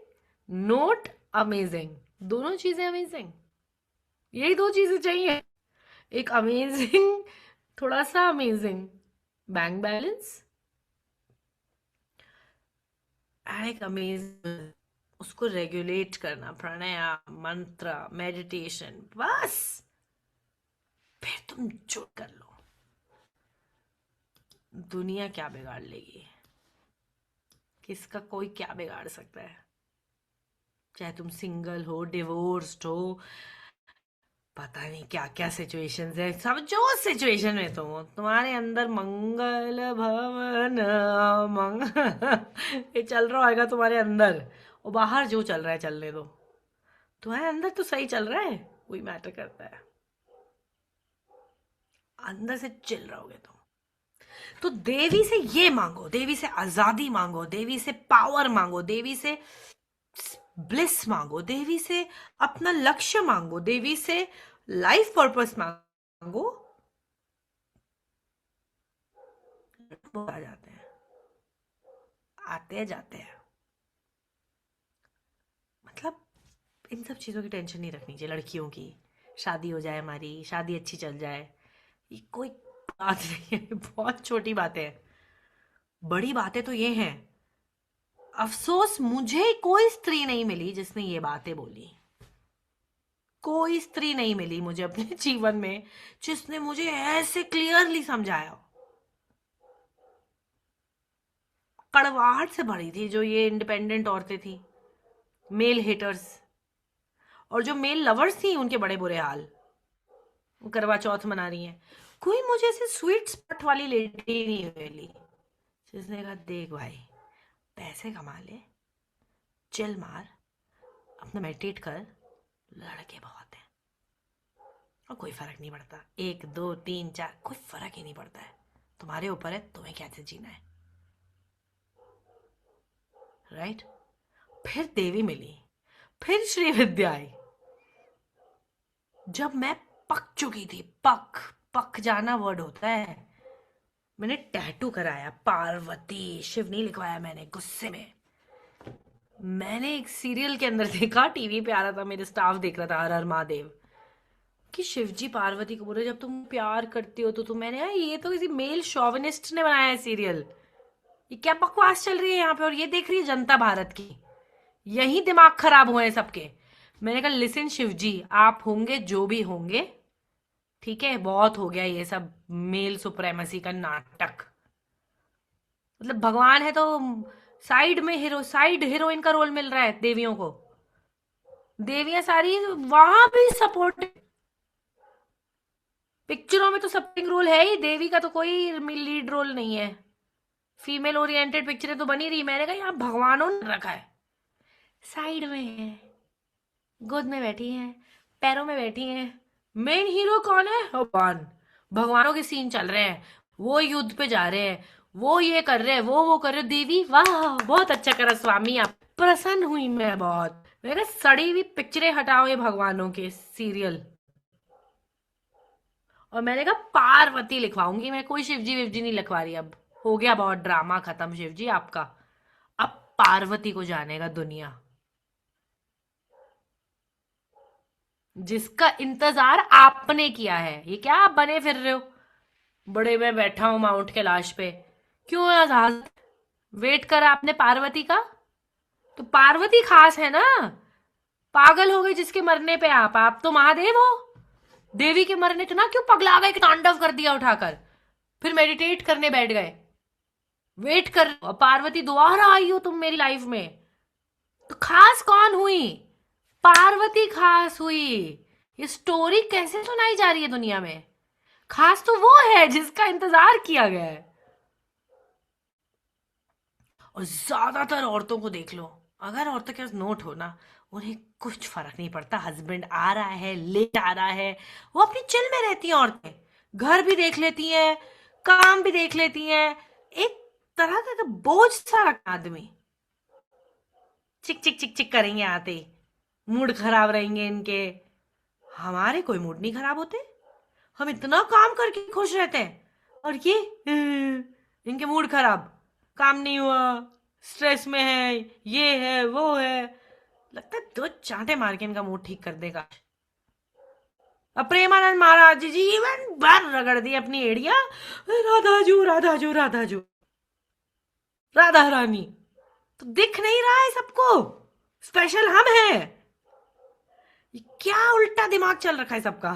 note amazing, दोनों चीजें अमेजिंग। यही दो चीजें चाहिए, एक अमेजिंग, थोड़ा सा अमेजिंग बैंक बैलेंस, एंड एक अमेजिंग उसको रेगुलेट करना, प्राणायाम, मंत्र, मेडिटेशन, बस फिर तुम जो कर लो, दुनिया क्या बिगाड़ लेगी? किसका कोई क्या बिगाड़ सकता है? चाहे तुम सिंगल हो, डिवोर्स्ड हो, पता नहीं क्या क्या सिचुएशंस है, सब जो सिचुएशन में तुम हो, तुम्हारे अंदर मंगल भवन ये चल रहा होगा तुम्हारे अंदर, और बाहर जो चल रहा है चलने दो, तुम्हारे अंदर तो सही चल रहा है, वही मैटर करता है। अंदर से चिल रहोगे तुम तो देवी से ये मांगो, देवी से आजादी मांगो, देवी से पावर मांगो, देवी से ब्लिस मांगो, देवी से अपना लक्ष्य मांगो, देवी से लाइफ पर्पस मांगो, आ जाते हैं, आते जाते हैं। मतलब इन सब चीजों की टेंशन नहीं रखनी चाहिए लड़कियों की। शादी हो जाए, हमारी शादी अच्छी चल जाए, ये कोई बात नहीं है, बहुत छोटी बातें हैं। बड़ी बातें तो ये हैं, अफसोस मुझे कोई स्त्री नहीं मिली जिसने ये बातें बोली। कोई स्त्री नहीं मिली मुझे अपने जीवन में जिसने मुझे ऐसे क्लियरली समझाया। कड़वाहट से भरी थी जो ये इंडिपेंडेंट औरतें थी, मेल हेटर्स, और जो मेल लवर्स थी उनके बड़े बुरे हाल। करवा चौथ मना रही हैं, कोई मुझे ऐसे स्वीट स्पॉट वाली लेडी नहीं मिली जिसने कहा देख भाई, पैसे कमा ले, चिल मार, अपना मेडिटेट कर, लड़के बहुत हैं और कोई फर्क नहीं पड़ता, एक दो तीन चार, कोई फर्क ही नहीं पड़ता है, तुम्हारे ऊपर है तुम्हें कैसे जीना है, राइट? फिर देवी मिली, फिर श्री विद्या आई। जब मैं पक चुकी थी, पक पक जाना वर्ड होता है, मैंने टैटू कराया, पार्वती शिव नहीं लिखवाया मैंने गुस्से में। मैंने एक सीरियल के अंदर देखा, टीवी पे आ रहा था, मेरे स्टाफ देख रहा था, हर हर महादेव, कि शिवजी पार्वती को बोले जब तुम प्यार करती हो तो तुम, मैंने कहा ये तो किसी मेल शॉविनिस्ट ने बनाया है सीरियल, ये क्या बकवास चल रही है यहाँ पे, और ये देख रही है जनता भारत की, यही दिमाग खराब हुए हैं सबके। मैंने कहा लिसन शिवजी, आप होंगे जो भी होंगे, ठीक है, बहुत हो गया ये सब मेल सुप्रेमेसी का नाटक। मतलब भगवान है तो साइड में हीरो, साइड हीरोइन का रोल मिल रहा है देवियों को, देवियां सारी वहां भी सपोर्ट, पिक्चरों में तो सपोर्टिंग रोल है ही, देवी का तो कोई लीड रोल नहीं है, फीमेल ओरिएंटेड पिक्चरें तो बनी रही। मैंने कहा यहाँ भगवानों ने रखा है, साइड में है, गोद में बैठी है, पैरों में बैठी है, मेन हीरो कौन है? भगवान। भगवानों के सीन चल रहे हैं, वो युद्ध पे जा रहे हैं, वो ये कर रहे हैं, वो कर रहे हैं, देवी वाह बहुत अच्छा करा स्वामी, आप प्रसन्न हुई मैं बहुत। मैंने कहा सड़ी हुई पिक्चरें हटाओ ये भगवानों के सीरियल, और मैंने कहा पार्वती लिखवाऊंगी मैं, कोई शिवजी विवजी नहीं लिखवा रही, अब हो गया बहुत ड्रामा खत्म शिवजी आपका, अब पार्वती को जानेगा दुनिया, जिसका इंतजार आपने किया है। ये क्या आप बने फिर रहे हो, बड़े में बैठा हूं माउंट कैलाश पे, क्यों आजाद? वेट करा आपने पार्वती का, तो पार्वती खास है ना, पागल हो गए जिसके मरने पे आप तो महादेव हो, देवी के मरने इतना क्यों पगला गए कि तांडव कर दिया उठाकर, फिर मेडिटेट करने बैठ गए, वेट कर, पार्वती दोबारा आई हो तुम मेरी लाइफ में, तो खास कौन हुई? पार्वती खास हुई। ये स्टोरी कैसे सुनाई जा रही है दुनिया में? खास तो वो है जिसका इंतजार किया गया है। और ज्यादातर औरतों को देख लो, अगर औरतों के पास नोट हो ना, उन्हें कुछ फर्क नहीं पड़ता, हस्बैंड आ रहा है लेट आ रहा है, वो अपनी चिल में रहती हैं औरतें, घर भी देख लेती हैं, काम भी देख लेती हैं, एक तरह का बोझ सा रखा आदमी, चिक चिक चिक चिक करेंगे आते ही, मूड खराब रहेंगे इनके। हमारे कोई मूड नहीं खराब होते, हम इतना काम करके खुश रहते हैं, और ये इनके मूड खराब, काम नहीं हुआ, स्ट्रेस में है, ये है वो है, लगता है दो चांटे मार के इनका मूड ठीक कर देगा। अब प्रेमानंद महाराज जी जीवन भर रगड़ दी अपनी एड़िया, राधाजू राधाजू राधाजू, राधा रानी, तो दिख नहीं रहा है सबको स्पेशल हम हैं? क्या उल्टा दिमाग चल रखा है सबका।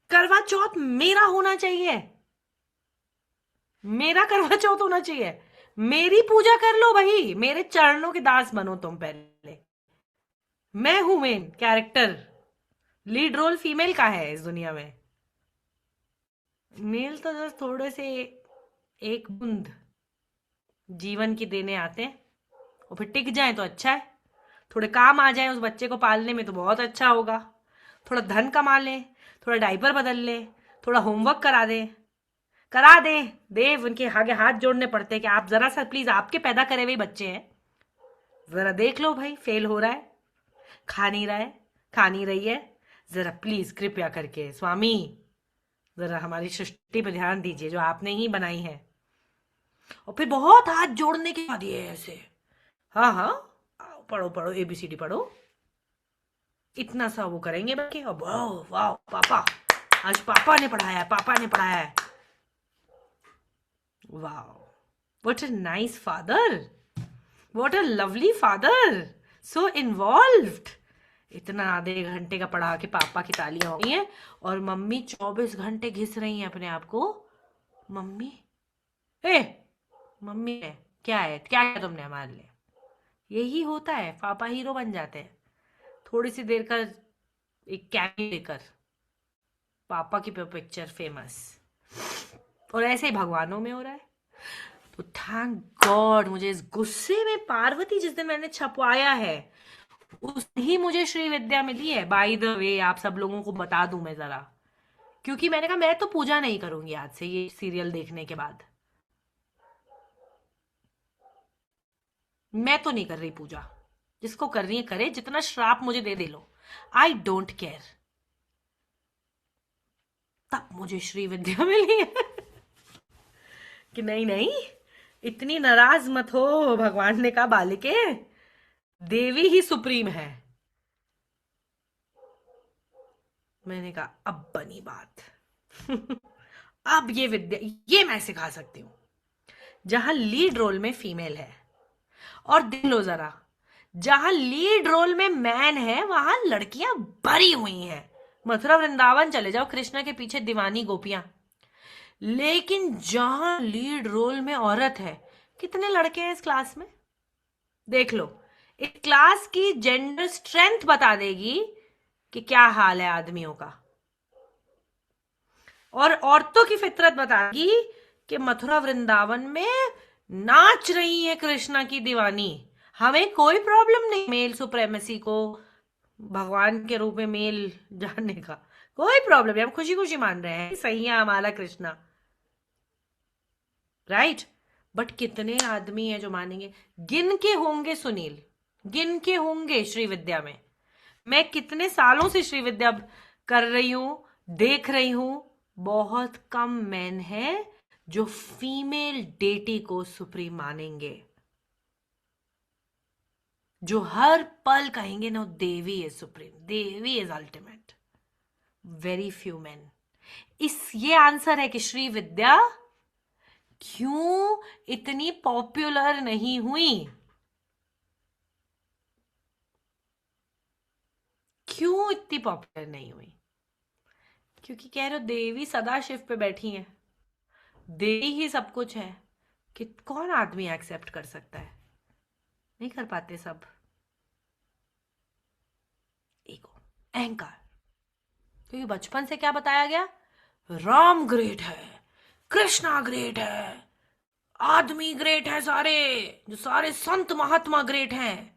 करवा चौथ मेरा होना चाहिए, मेरा करवा चौथ होना चाहिए, मेरी पूजा कर लो भाई, मेरे चरणों के दास बनो तुम पहले। मैं हूं main character, lead role female का है इस दुनिया में, मेल तो जस्ट थोड़े से एक बूंद जीवन की देने आते हैं, और फिर टिक जाए तो अच्छा है, थोड़े काम आ जाए उस बच्चे को पालने में तो बहुत अच्छा होगा, थोड़ा धन कमा ले, थोड़ा डाइपर बदल ले, थोड़ा होमवर्क करा दे। देव उनके आगे हाथ जोड़ने पड़ते हैं कि आप जरा सा प्लीज, आपके पैदा करे हुए बच्चे हैं, जरा देख लो भाई, फेल हो रहा है, खा नहीं रहा है, खा नहीं रही है, जरा प्लीज कृपया करके स्वामी जरा हमारी सृष्टि पर ध्यान दीजिए जो आपने ही बनाई है। और फिर बहुत हाथ जोड़ने के बाद ये ऐसे, हाँ हाँ पढ़ो पढ़ो एबीसीडी पढ़ो, इतना सा वो करेंगे बच्चे, और वाह वाह पापा, आज पापा ने पढ़ाया है, पापा ने पढ़ाया है, वाह what a nice father, what a lovely father, so involved. इतना आधे घंटे का पढ़ा के पापा की तालियां हो गई हैं, और मम्मी 24 घंटे घिस रही हैं अपने आप को। मम्मी ए मम्मी है क्या, है क्या है तुमने हमारे लिए? यही होता है, पापा हीरो बन जाते हैं, थोड़ी सी देर का एक कैमियो लेकर पापा की पिक्चर फेमस, और ऐसे ही भगवानों में हो रहा है। तो थैंक गॉड मुझे इस गुस्से में पार्वती जिस दिन मैंने छपवाया है, उस ही मुझे श्री विद्या मिली है। बाय द वे आप सब लोगों को बता दूं मैं जरा, क्योंकि मैंने कहा मैं तो पूजा नहीं करूंगी आज से ये सीरियल देखने के बाद, मैं तो नहीं कर रही पूजा, जिसको कर रही है करे, जितना श्राप मुझे दे लो, आई डोंट केयर। तब मुझे श्री विद्या मिली है कि नहीं नहीं इतनी नाराज मत हो, भगवान ने कहा बालिके देवी ही सुप्रीम है। मैंने कहा अब बनी बात अब ये विद्या ये मैं सिखा सकती हूँ, जहां लीड रोल में फीमेल है, और देख लो जरा जहां लीड रोल में मैन है वहां लड़कियां भरी हुई हैं। मथुरा वृंदावन चले जाओ, कृष्ण के पीछे दीवानी गोपियां, लेकिन जहां लीड रोल में औरत है, कितने लड़के हैं इस क्लास में? देख लो, इस क्लास की जेंडर स्ट्रेंथ बता देगी कि क्या हाल है आदमियों का, और औरतों की फितरत बताएगी कि मथुरा वृंदावन में नाच रही है कृष्णा की दीवानी। हमें कोई प्रॉब्लम नहीं मेल सुप्रेमेसी को भगवान के रूप में मेल जानने का, कोई प्रॉब्लम नहीं, हम खुशी खुशी मान रहे हैं सही है हमारा कृष्णा, राइट। बट कितने आदमी हैं जो मानेंगे? गिन के होंगे सुनील, गिन के होंगे श्री विद्या में। मैं कितने सालों से श्री विद्या कर रही हूं, देख रही हूं, बहुत कम मैन है जो फीमेल डेटी को सुप्रीम मानेंगे, जो हर पल कहेंगे no Devi is supreme, Devi is ultimate. Very few man. इस ये आंसर है कि श्री विद्या क्यों इतनी पॉपुलर नहीं हुई, क्यों क्यों इतनी पॉपुलर नहीं हुई? क्योंकि कह रहे हो देवी सदा शिव पे बैठी है, देवी ही सब कुछ है। कि कौन आदमी एक्सेप्ट कर सकता है? नहीं कर पाते सब। ईगो, अहंकार। क्योंकि बचपन से क्या बताया गया? राम ग्रेट है, कृष्णा ग्रेट है, आदमी ग्रेट है, सारे जो सारे संत महात्मा ग्रेट हैं।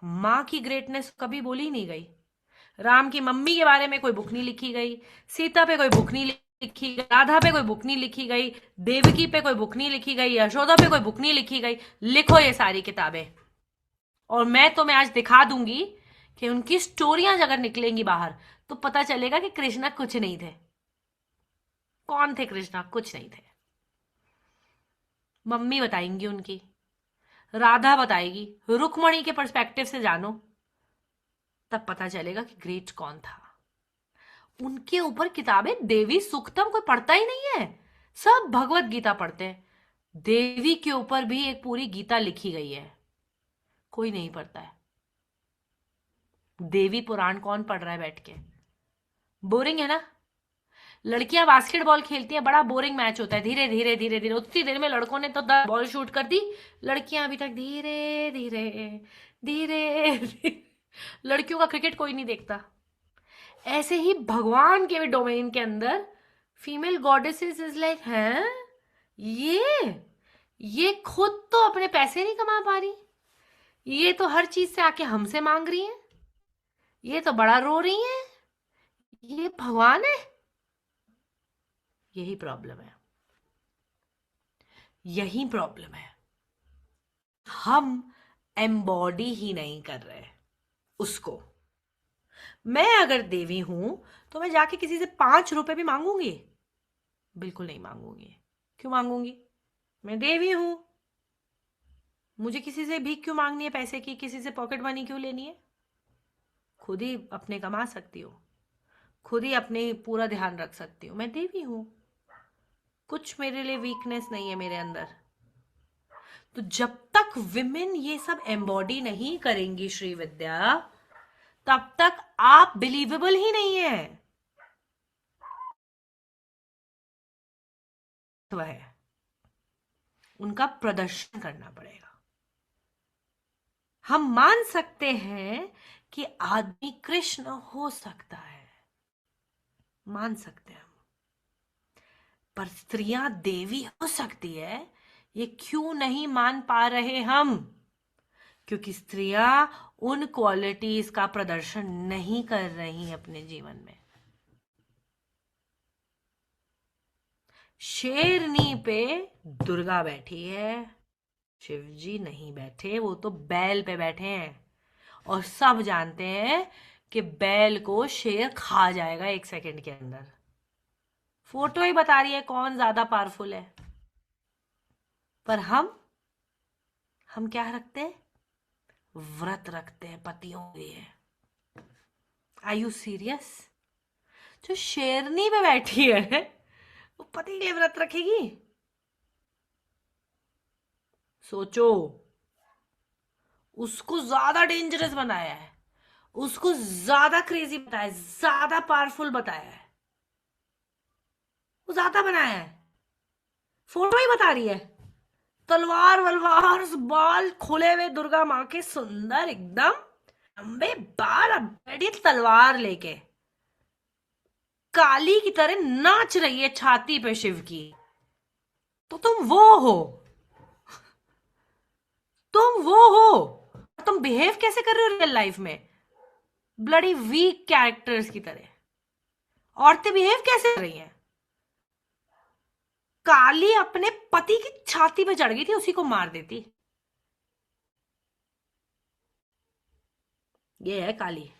माँ की ग्रेटनेस कभी बोली नहीं गई। राम की मम्मी के बारे में कोई बुक नहीं लिखी गई, सीता पे कोई बुक नहीं लिखी गई, राधा पे कोई बुक नहीं लिखी गई, देवकी पे कोई बुक नहीं लिखी गई, यशोदा पे कोई बुक नहीं लिखी गई। लिखो ये सारी किताबें, और मैं तुम्हें आज दिखा दूंगी कि उनकी स्टोरियां अगर निकलेंगी बाहर तो पता चलेगा कि कृष्णा कुछ नहीं थे। कौन थे कृष्णा? कुछ नहीं थे। मम्मी बताएंगी उनकी, राधा बताएगी, रुक्मणी के पर्सपेक्टिव से जानो, तब पता चलेगा कि ग्रेट कौन था। उनके ऊपर किताबें, देवी सूक्तम कोई पढ़ता ही नहीं है, सब भगवत गीता पढ़ते हैं। देवी के ऊपर भी एक पूरी गीता लिखी गई है, कोई नहीं पढ़ता है। देवी पुराण कौन पढ़ रहा है बैठ के? बोरिंग है ना। लड़कियां बास्केटबॉल खेलती हैं, बड़ा बोरिंग मैच होता है, धीरे धीरे धीरे धीरे, उतनी देर में लड़कों ने तो 10 बॉल शूट कर दी, लड़कियां अभी तक धीरे धीरे धीरे लड़कियों का क्रिकेट कोई नहीं देखता। ऐसे ही भगवान के भी डोमेन के अंदर फीमेल गॉडेसेस इज लाइक, हैं ये खुद तो अपने पैसे नहीं कमा पा रही, ये तो हर चीज से आके हमसे मांग रही है, ये तो बड़ा रो रही है, ये भगवान है। यही प्रॉब्लम है, यही प्रॉब्लम है। हम एम्बॉडी ही नहीं कर रहे उसको। मैं अगर देवी हूं तो मैं जाके किसी से 5 रुपए भी मांगूंगी? बिल्कुल नहीं मांगूंगी। क्यों मांगूंगी? मैं देवी हूं, मुझे किसी से भीख क्यों मांगनी है पैसे की? किसी से पॉकेट मनी क्यों लेनी है? खुद ही अपने कमा सकती हो, खुद ही अपने पूरा ध्यान रख सकती हूँ। मैं देवी हूं, कुछ मेरे लिए वीकनेस नहीं है मेरे अंदर। तो जब तक विमेन ये सब एम्बॉडी नहीं करेंगी श्री विद्या, तब तक आप बिलीवेबल ही नहीं है। वह उनका प्रदर्शन करना पड़ेगा। हम मान सकते हैं कि आदमी कृष्ण हो सकता है, मान सकते हैं हम, पर स्त्रियां देवी हो सकती है, ये क्यों नहीं मान पा रहे हम? क्योंकि स्त्रियां उन क्वालिटीज का प्रदर्शन नहीं कर रही अपने जीवन में। शेरनी पे दुर्गा बैठी है, शिवजी नहीं बैठे, वो तो बैल पे बैठे हैं। और सब जानते हैं कि बैल को शेर खा जाएगा 1 सेकंड के अंदर। फोटो ही बता रही है कौन ज्यादा पावरफुल है। पर हम क्या रखते हैं? व्रत रखते हैं पतियों के लिए। Are you serious? जो शेरनी पे बैठी है वो पति के लिए व्रत रखेगी? सोचो, उसको ज्यादा डेंजरस बनाया है, उसको ज्यादा क्रेजी बताया, ज्यादा पावरफुल बताया है, वो ज्यादा बनाया है। फोटो ही बता रही है, तलवार वलवार, बाल खोले हुए दुर्गा माँ के, सुंदर एकदम लंबे बाल, अब बैठी तलवार लेके, काली की तरह नाच रही है छाती पे शिव की। तो तुम वो हो, तुम वो हो। तुम बिहेव कैसे कर रहे हो रियल लाइफ में? ब्लडी वीक कैरेक्टर्स की तरह। औरतें बिहेव कैसे कर रही हैं? काली अपने पति की छाती पे चढ़ गई थी, उसी को मार देती। ये है काली।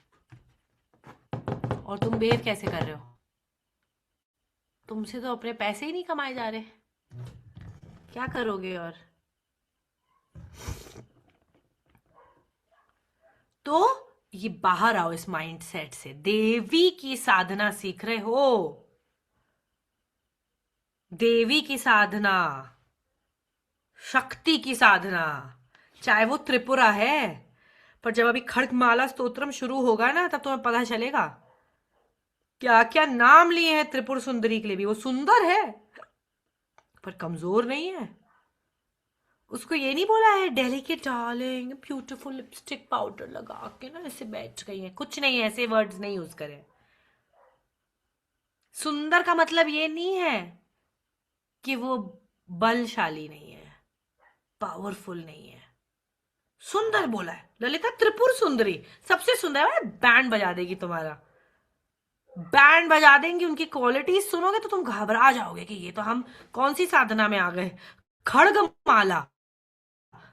और तुम बिहेव कैसे कर रहे हो? तुमसे तो अपने पैसे ही नहीं कमाए जा रहे, क्या करोगे? और तो ये बाहर आओ इस माइंडसेट से। देवी की साधना सीख रहे हो, देवी की साधना, शक्ति की साधना, चाहे वो त्रिपुरा है, पर जब अभी खड्गमाला स्तोत्रम शुरू होगा ना, तब तुम्हें पता चलेगा क्या क्या नाम लिए हैं त्रिपुर सुंदरी के लिए भी। वो सुंदर है पर कमजोर नहीं है। उसको ये नहीं बोला है delicate darling beautiful lipstick powder लगा के ना ऐसे बैठ गई है, कुछ नहीं, ऐसे वर्ड्स नहीं यूज करे। सुंदर का मतलब ये नहीं है कि वो बलशाली नहीं है, पावरफुल नहीं है। सुंदर बोला है ललिता, त्रिपुर सुंदरी सबसे सुंदर है। बैंड बजा देगी तुम्हारा, बैंड बजा देंगी। उनकी क्वालिटी सुनोगे तो तुम घबरा जाओगे कि ये तो हम कौन सी साधना में आ गए। खड्गमाला,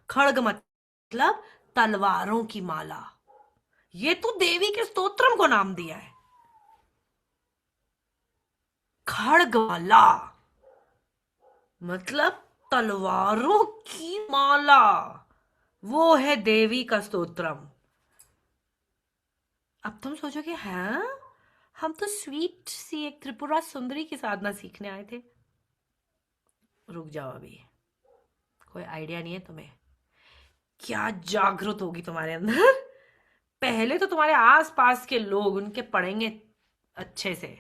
खड्ग मतलब तलवारों की माला। ये तो देवी के स्तोत्रम को नाम दिया है, खड्गमाला मतलब तलवारों की माला। वो है देवी का स्तोत्रम। अब तुम सोचोगे हाँ, हम तो स्वीट सी एक त्रिपुरा सुंदरी की साधना सीखने आए थे। रुक जाओ, अभी कोई आइडिया नहीं है तुम्हें क्या जागृत होगी तुम्हारे अंदर। पहले तो तुम्हारे आसपास के लोग उनके पढ़ेंगे अच्छे से।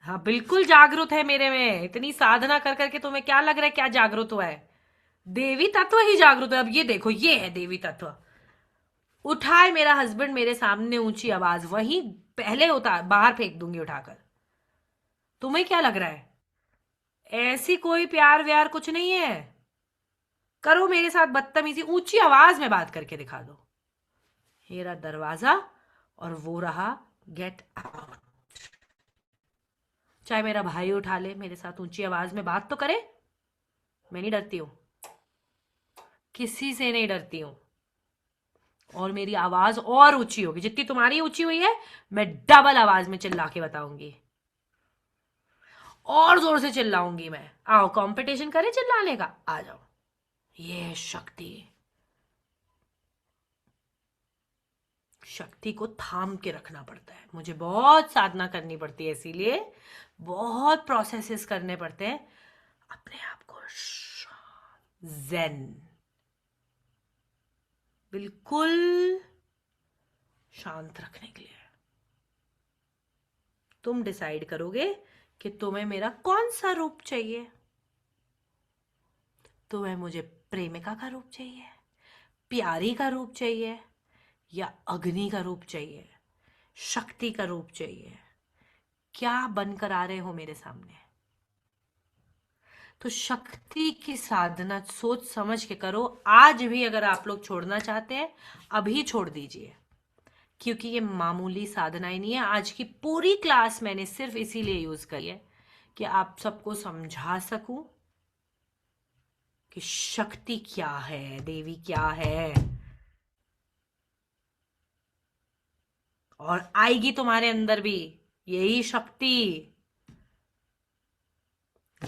हाँ बिल्कुल जागृत है मेरे में। इतनी साधना कर करके तुम्हें क्या लग रहा है क्या जागृत हुआ है? देवी तत्व ही जागृत है। अब ये देखो, ये है देवी तत्व। उठाए मेरा हस्बैंड मेरे सामने ऊंची आवाज, वहीं पहले होता बाहर फेंक दूंगी उठाकर। तुम्हें क्या लग रहा है ऐसी कोई प्यार व्यार कुछ नहीं है? करो मेरे साथ बदतमीजी, ऊंची आवाज में बात करके दिखा दो। ये रहा दरवाजा और वो रहा गेट आउट। चाहे मेरा भाई उठा ले, मेरे साथ ऊंची आवाज में बात तो करे। मैं नहीं डरती हूं, किसी से नहीं डरती हूं। और मेरी आवाज और ऊंची होगी, जितनी तुम्हारी ऊंची हुई है मैं डबल आवाज में चिल्ला के बताऊंगी, और जोर से चिल्लाऊंगी मैं। आओ कंपटीशन करें चिल्लाने का, आ जाओ। ये शक्ति, शक्ति को थाम के रखना पड़ता है। मुझे बहुत साधना करनी पड़ती है, इसीलिए बहुत प्रोसेसेस करने पड़ते हैं अपने आप को ज़ेन, बिल्कुल शांत रखने के लिए। तुम डिसाइड करोगे कि तुम्हें मेरा कौन सा रूप चाहिए। तुम्हें मुझे प्रेमिका का रूप चाहिए, प्यारी का रूप चाहिए, या अग्नि का रूप चाहिए, शक्ति का रूप चाहिए? क्या बनकर आ रहे हो मेरे सामने? तो शक्ति की साधना सोच समझ के करो। आज भी अगर आप लोग छोड़ना चाहते हैं, अभी छोड़ दीजिए, क्योंकि ये मामूली साधनाएं नहीं है। आज की पूरी क्लास मैंने सिर्फ इसीलिए यूज करी है कि आप सबको समझा सकूं कि शक्ति क्या है, देवी क्या है। और आएगी तुम्हारे अंदर भी यही शक्ति।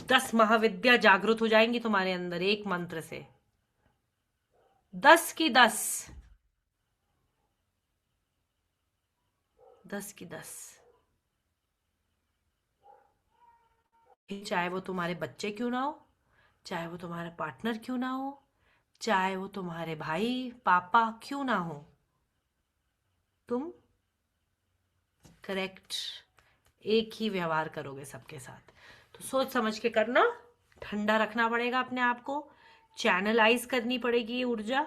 10 महाविद्या जागृत हो जाएंगी तुम्हारे अंदर एक मंत्र से, 10 की 10, 10 की 10। चाहे वो तुम्हारे बच्चे क्यों ना हो, चाहे वो तुम्हारा पार्टनर क्यों ना हो, चाहे वो तुम्हारे भाई पापा क्यों ना हो, तुम करेक्ट एक ही व्यवहार करोगे सबके साथ। तो सोच समझ के करना, ठंडा रखना पड़ेगा अपने आप को, चैनलाइज करनी पड़ेगी ऊर्जा,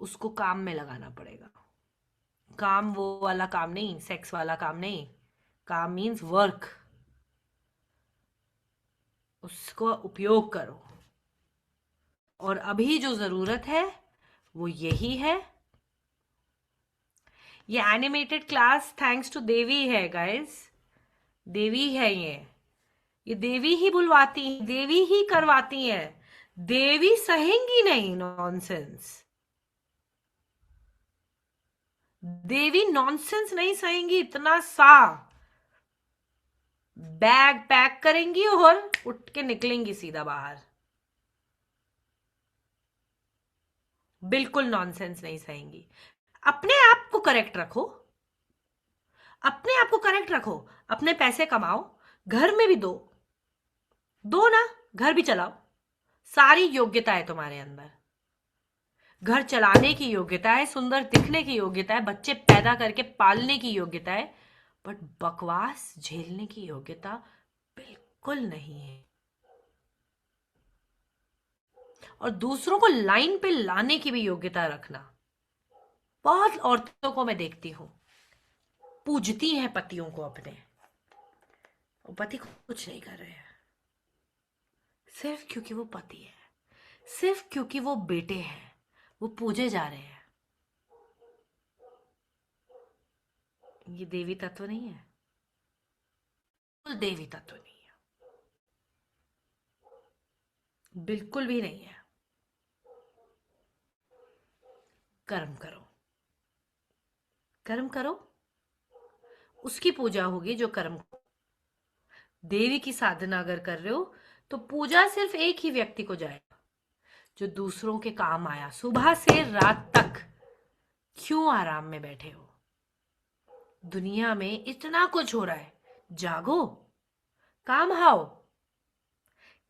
उसको काम में लगाना पड़ेगा। काम वो वाला काम नहीं, सेक्स वाला काम नहीं। काम मीन्स वर्क, उसको उपयोग करो। और अभी जो जरूरत है वो यही है। ये एनिमेटेड क्लास थैंक्स टू देवी है गाइस, देवी है ये देवी ही बुलवाती है, देवी ही करवाती है। देवी सहेंगी नहीं नॉनसेंस, देवी नॉनसेंस नहीं सहेंगी। इतना सा बैग पैक करेंगी और उठ के निकलेंगी सीधा बाहर। बिल्कुल नॉनसेंस नहीं सहेंगी। अपने आप को करेक्ट रखो, अपने आप को करेक्ट रखो। अपने पैसे कमाओ, घर में भी दो, दो ना, घर भी चलाओ। सारी योग्यता है तुम्हारे अंदर। घर चलाने की योग्यता है, सुंदर दिखने की योग्यता है, बच्चे पैदा करके पालने की योग्यता है, बट बकवास झेलने की योग्यता बिल्कुल नहीं है। और दूसरों को लाइन पे लाने की भी योग्यता रखना। बहुत औरतों को मैं देखती हूं, पूजती हैं पतियों को अपने, और पति कुछ नहीं कर रहे हैं, सिर्फ क्योंकि वो पति है, सिर्फ क्योंकि वो बेटे हैं, वो पूजे जा रहे हैं। ये देवी तत्व नहीं है, बिल्कुल देवी तत्व नहीं है, बिल्कुल भी नहीं है। कर्म करो, कर्म करो, उसकी पूजा होगी जो कर्म। देवी की साधना अगर कर रहे हो तो पूजा सिर्फ एक ही व्यक्ति को जाएगा, जो दूसरों के काम आया। सुबह से रात तक क्यों आराम में बैठे हो? दुनिया में इतना कुछ हो रहा है, जागो, काम आओ,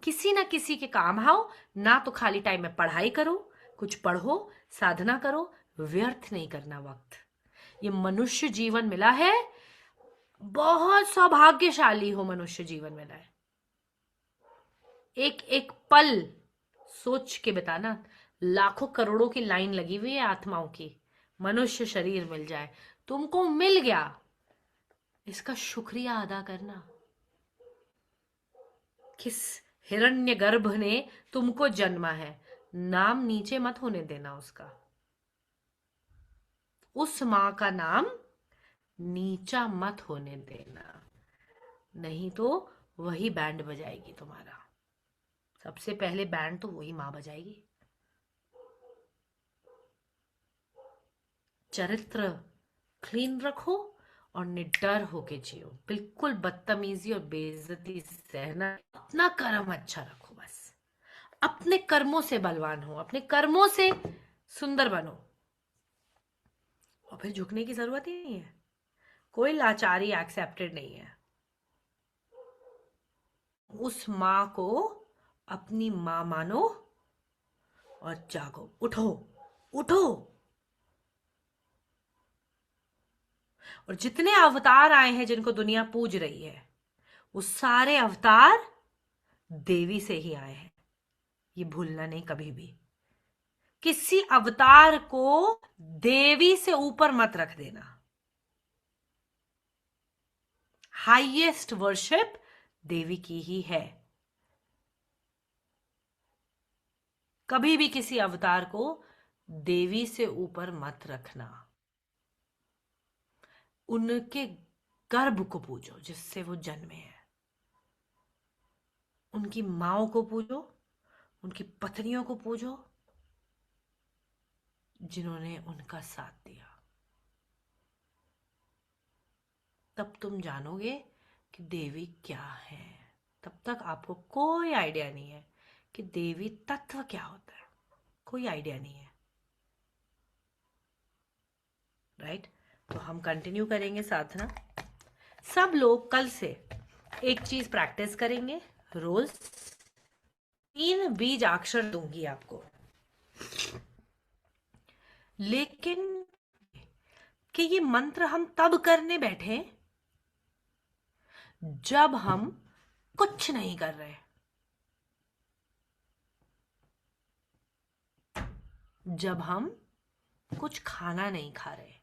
किसी ना किसी के काम आओ। ना तो खाली टाइम में पढ़ाई करो, कुछ पढ़ो, साधना करो, व्यर्थ नहीं करना वक्त। ये मनुष्य जीवन मिला है, बहुत सौभाग्यशाली हो मनुष्य जीवन मिला है। एक एक पल सोच के बताना, लाखों करोड़ों की लाइन लगी हुई है आत्माओं की, मनुष्य शरीर मिल जाए, तुमको मिल गया, इसका शुक्रिया अदा करना। किस हिरण्यगर्भ ने तुमको जन्मा है, नाम नीचे मत होने देना उसका, उस मां का नाम नीचा मत होने देना, नहीं तो वही बैंड बजाएगी तुम्हारा। सबसे पहले बैंड तो वही मां बजाएगी। चरित्र क्लीन रखो और निडर होके जियो, बिल्कुल बदतमीजी और बेइज्जती सहना। अपना कर्म अच्छा रखो, बस अपने कर्मों से बलवान हो, अपने कर्मों से सुंदर बनो, और फिर झुकने की जरूरत ही नहीं है। कोई लाचारी एक्सेप्टेड नहीं है। उस मां को अपनी मां मानो और जागो, उठो, उठो। और जितने अवतार आए हैं जिनको दुनिया पूज रही है, वो सारे अवतार देवी से ही आए हैं, ये भूलना नहीं कभी भी। किसी अवतार को देवी से ऊपर मत रख देना। हाईएस्ट वर्शिप देवी की ही है। कभी भी किसी अवतार को देवी से ऊपर मत रखना। उनके गर्भ को पूजो जिससे वो जन्मे हैं, उनकी माओ को पूजो, उनकी पत्नियों को पूजो जिन्होंने उनका साथ दिया। तब तुम जानोगे कि देवी क्या है। तब तक आपको कोई आइडिया नहीं है कि देवी तत्व क्या होता है, कोई आइडिया नहीं है। राइट? तो हम कंटिन्यू करेंगे साधना। सब लोग कल से एक चीज प्रैक्टिस करेंगे, रोज 3 बीज अक्षर दूंगी आपको, लेकिन कि ये मंत्र हम तब करने बैठे जब हम कुछ नहीं कर रहे, जब हम कुछ खाना नहीं खा रहे,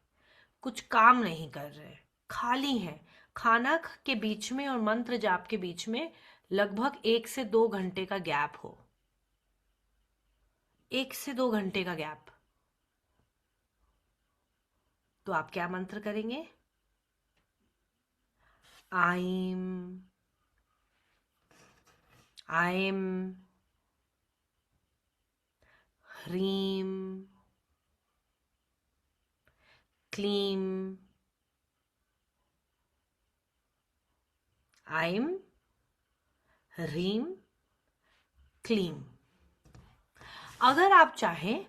कुछ काम नहीं कर रहे, खाली हैं। खाना के बीच में और मंत्र जाप के बीच में लगभग 1 से 2 घंटे का गैप हो, 1 से 2 घंटे का गैप। तो आप क्या मंत्र करेंगे? आइम, आइम, ह्रीम, क्लीम, आइम, ह्रीम, क्लीम। अगर आप चाहें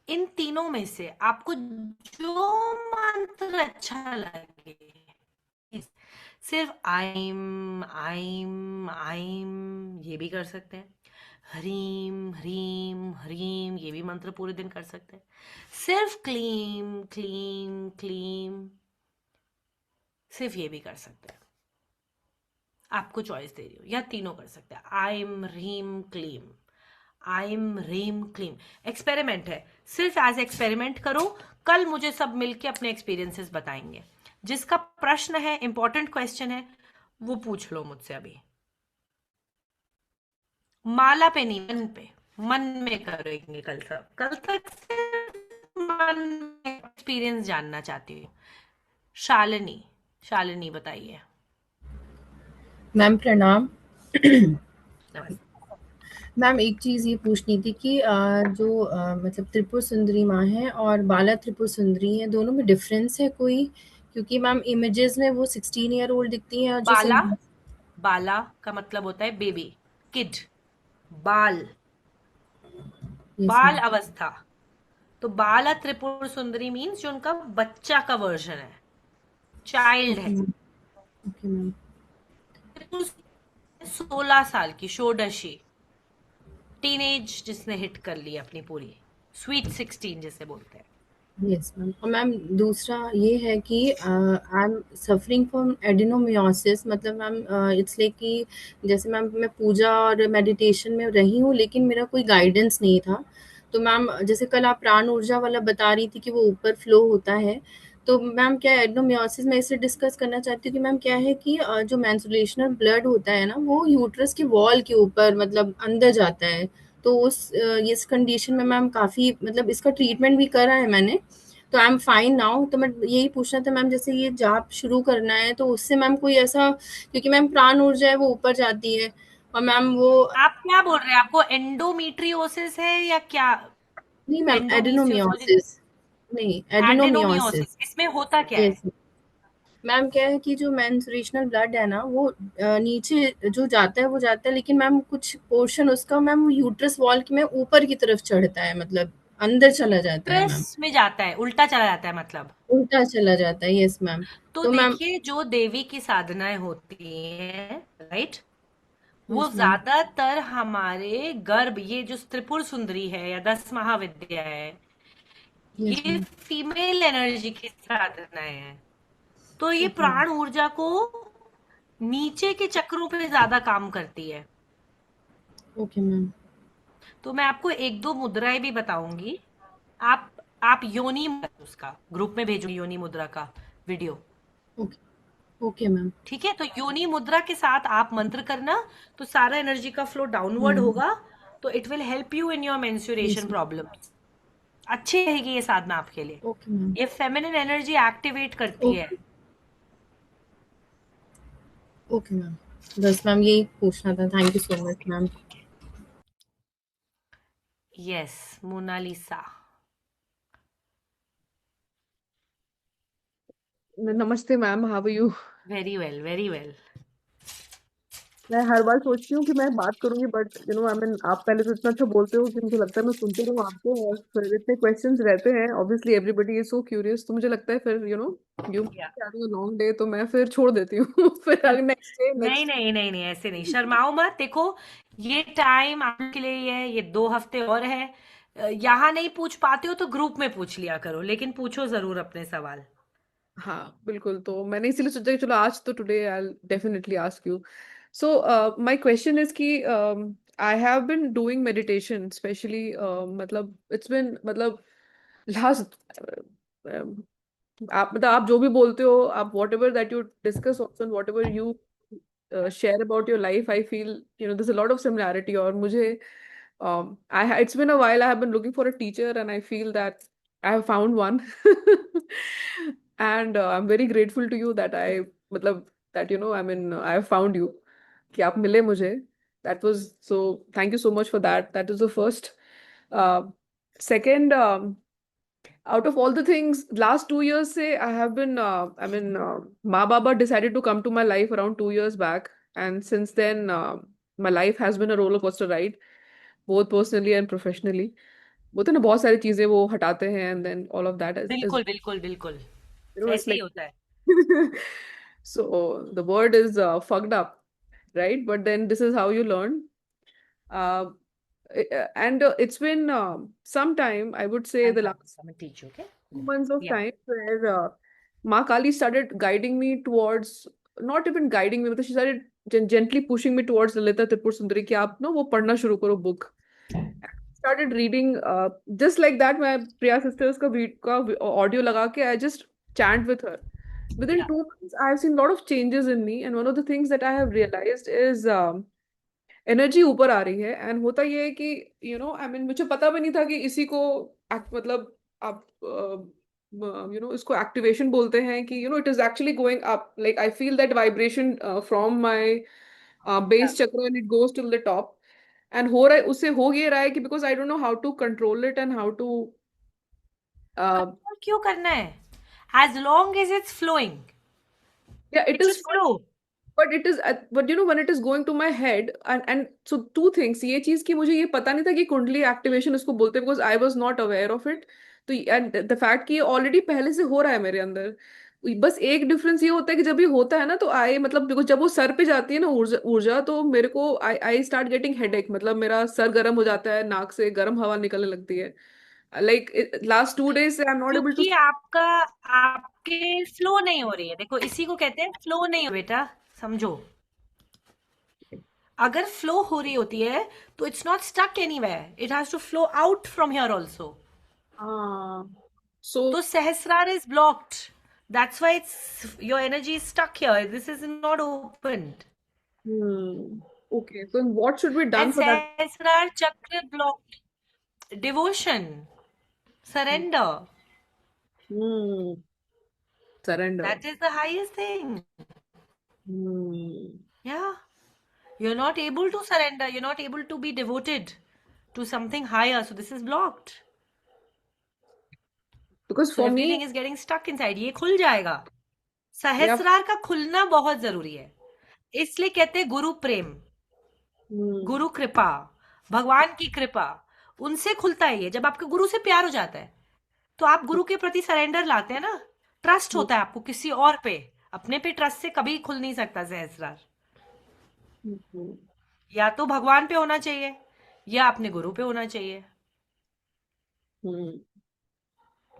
इन तीनों में से आपको जो मंत्र अच्छा लगे, सिर्फ आइम आइम आइम ये भी कर सकते हैं, ह्रीम ह्रीम ह्रीम, ये भी मंत्र पूरे दिन कर सकते हैं। सिर्फ क्लीम क्लीम क्लीम, सिर्फ ये भी कर सकते हैं। आपको चॉइस दे रही हूँ, या तीनों कर सकते हैं। आइम रीम क्लीम, आइम रीम क्लीम। एक्सपेरिमेंट है, सिर्फ एज एक्सपेरिमेंट करो। कल मुझे सब मिलके अपने एक्सपीरियंसेस बताएंगे। जिसका प्रश्न है, इंपॉर्टेंट क्वेश्चन है, वो पूछ लो मुझसे अभी। माला पे नहीं, मन पे, मन में करेंगे कल सब। कल तक सिर्फ मन में एक्सपीरियंस जानना चाहती हूँ। शालिनी, शालिनी बताइए। मैम प्रणाम। नमस्ते। मैम एक चीज़ ये पूछनी थी कि जो मतलब त्रिपुर सुंदरी माँ है और बाला त्रिपुर सुंदरी है, दोनों में डिफरेंस है कोई? क्योंकि मैम इमेजेस में वो 16 ईयर ओल्ड दिखती हैं और जो बाला, सिंबल। बाला का मतलब होता है बेबी, किड, बाल, यस बाल मैम। अवस्था। तो बाला त्रिपुर सुंदरी मीन्स जो उनका बच्चा का वर्जन है, चाइल्ड ओके है। मैम। Okay ma'am. 16 साल की षोडशी, टीनेज जिसने हिट कर ली अपनी पूरी, स्वीट 16 जिसे बोलते हैं। Yes ma'am. और मैम दूसरा ये है कि आई एम सफरिंग फ्रॉम एडिनोमियोसिस, मतलब मैम इट्स लाइक कि जैसे मैम मैं पूजा और मेडिटेशन में रही हूँ लेकिन मेरा कोई गाइडेंस नहीं था। तो मैम जैसे कल आप प्राण ऊर्जा वाला बता रही थी कि वो ऊपर फ्लो होता है, तो मैम क्या एडिनोमियोसिस में इसे डिस्कस करना चाहती हूँ कि मैम क्या है कि जो मेंस्ट्रुएशनल ब्लड होता है ना, वो यूट्रस के वॉल के ऊपर मतलब अंदर जाता है। तो इस कंडीशन में मैम काफ़ी मतलब इसका ट्रीटमेंट भी करा है मैंने, तो आई एम फाइन नाउ। तो मैं यही पूछना था मैम, जैसे ये जाप शुरू करना है तो उससे मैम कोई ऐसा, क्योंकि मैम प्राण ऊर्जा है वो ऊपर जाती है और मैम वो। आप क्या बोल रहे हैं, आपको एंडोमीट्रियोसिस है या क्या? नहीं मैम एंडोमीसियोसिस, एडिनोमियोसिस, नहीं एडिनोमियोसिस। एडेनोमियोसिस, इसमें होता क्या है? यस मैम, क्या है कि जो मेंस्ट्रुएशनल ब्लड है ना वो नीचे जो जाता है वो जाता है, लेकिन मैम कुछ पोर्शन उसका मैम यूट्रस वॉल की में ऊपर की तरफ चढ़ता है, मतलब अंदर चला जाता है ट्रस मैम, में जाता है, उल्टा चला जाता है मतलब। उल्टा चला जाता है। Yes ma'am. तो तो मैम। देखिए, जो देवी की साधनाएं होती हैं, राइट, वो यस मैम। ज्यादातर हमारे गर्भ, ये जो त्रिपुर सुंदरी है या 10 महाविद्या है, यस ये मैम। फीमेल एनर्जी की साधनाएं हैं। तो ये ओके मैम। प्राण ऊर्जा को नीचे के चक्रों पे ज्यादा काम करती है। Okay ma'am. तो मैं आपको एक दो मुद्राएं भी बताऊंगी। आप आप योनि, उसका ग्रुप में भेजूंगी, योनि मुद्रा का वीडियो। ओके। Okay ma'am. ठीक है, तो योनि मुद्रा के साथ आप मंत्र करना, तो सारा एनर्जी का फ्लो डाउनवर्ड हुँ। होगा। तो it will help you in your yes menstruation ma'am. Problems. अच्छी रहेगी ये साधना आपके लिए। Okay ma'am. ये फेमिनिन एनर्जी एक्टिवेट करती है। ओके। Okay ma'am. बस मैम यही पूछना था। Thank you so much ma'am. Yes, Monalisa. नमस्ते ma'am, how are you? Very well, very well. मैं हर बार सोचती हूँ कि मैं बात करूंगी, बट आई मीन आप पहले तो इतना अच्छा बोलते हो कि मुझे लगता है मैं सुनती रहूँ आपको, और फिर इतने क्वेश्चंस रहते हैं, obviously everybody is so curious, तो मुझे लगता है फिर you having a long day, तो मैं फिर छोड़ देती हूँ फिर नेक्स्ट डे नहीं नेक्स्ट। नहीं नहीं नहीं, ऐसे नहीं, शर्माओ मत। देखो, ये टाइम आपके लिए ही है, ये 2 हफ्ते और है। यहाँ नहीं पूछ पाते हो तो ग्रुप में पूछ लिया करो, लेकिन पूछो जरूर अपने सवाल। हाँ बिल्कुल, तो मैंने इसीलिए सोचा कि चलो आज तो today I definitely ask you. So my question is कि I have been doing meditation specially, मतलब इट्स बिन मतलब लास्ट, आप मतलब आप जो भी बोलते हो, आप what ever that you discuss also, what ever you share about your life, I feel there's a lot of similarity, और मुझे it's been a while I have been looking for a teacher, and I feel that I have found one and I'm very grateful to you that I मतलब that I mean I have found you, कि आप मिले मुझे, that was so, thank you so much for that, that is the first. uh, Second, out of all the things, last 2 years say I have been, Ma Baba decided to come to my life around 2 years back, and since then, my life has been a roller coaster ride, both personally and professionally. बोलते हैं ना, बहुत सारी चीजें वो हटाते हैं, and then all of that is बिल्कुल बिल्कुल बिल्कुल, it's ऐसे ही like होता है। so the word is fucked up, right? But then this is how you learn. And it's been some time, I would say the last I'm gonna teach you, okay? 2 months of Yeah. time where Ma Kali started guiding me towards, not even guiding me, but she started gently pushing me towards Lalita Tripur Sundari कि आप ना वो पढ़ना शुरू करो book. Started reading just like that. My Priya sisters का audio लगा के I just chant with her. Within Yeah. 2 months, I have seen a lot of changes in me, and one of the things that I have realized is energy ऊपर आ रही है. And होता ये है कि आई मीन मुझे पता भी नहीं था कि इसी को मतलब आप इसको एक्टिवेशन बोलते हैं कि it is actually going up. Like I feel that vibration from my base chakra and it goes to the top. And हो रहा है, उससे हो ये रहा है कि because I don't know how to control it and how to control क्यों करना है? As long as it's flowing, या it it should is. flow. But it is, but when it is going to my head, and so two things. ये चीज की मुझे ये पता नहीं था कि कुंडली एक्टिवेशन इसको बोलते हैं, because I was not aware of it. तो and the fact कि ये ऑलरेडी पहले से हो रहा है मेरे अंदर. बस एक डिफरेंस ये होता है कि जब ये होता है ना तो आई मतलब बिकॉज जब वो सर पे जाती है ना ऊर्जा ऊर्जा, तो मेरे को आई स्टार्ट गेटिंग हेडेक. मतलब मेरा सर गर्म हो जाता है, नाक से गर्म हवा निकलने लगती है. लाइक लास्ट 2 days से I am not able to. क्योंकि आपके फ्लो नहीं हो रही है. देखो, इसी को कहते हैं फ्लो नहीं हो बेटा, समझो. अगर फ्लो हो रही होती है तो it's not stuck anywhere, it has to flow out from here also. So तो Sahasrara is blocked. That's why it's your energy is stuck here. This is not opened. okay, so what should be done and for that? Sahasrara chakra blocked. Devotion, surrender, Hmm. Surrender. That is the highest thing. Hmm. Yeah. You're not able to surrender. You're not able to be devoted to something higher. So this is blocked. Because So for everything me, is getting stuck inside. ये खुल जाएगा. yeah. सहस्रार का खुलना बहुत जरूरी है. इसलिए कहते हैं गुरु प्रेम, Hmm. गुरु कृपा, भगवान की कृपा. उनसे खुलता है ये. जब आपके गुरु से प्यार हो जाता है तो आप गुरु के प्रति सरेंडर लाते हैं ना. ट्रस्ट होता है आपको किसी और पे. अपने पे ट्रस्ट से कभी खुल नहीं सकता सहस्रार. Hmm. या तो भगवान पे होना चाहिए या अपने गुरु पे होना चाहिए. Hmm.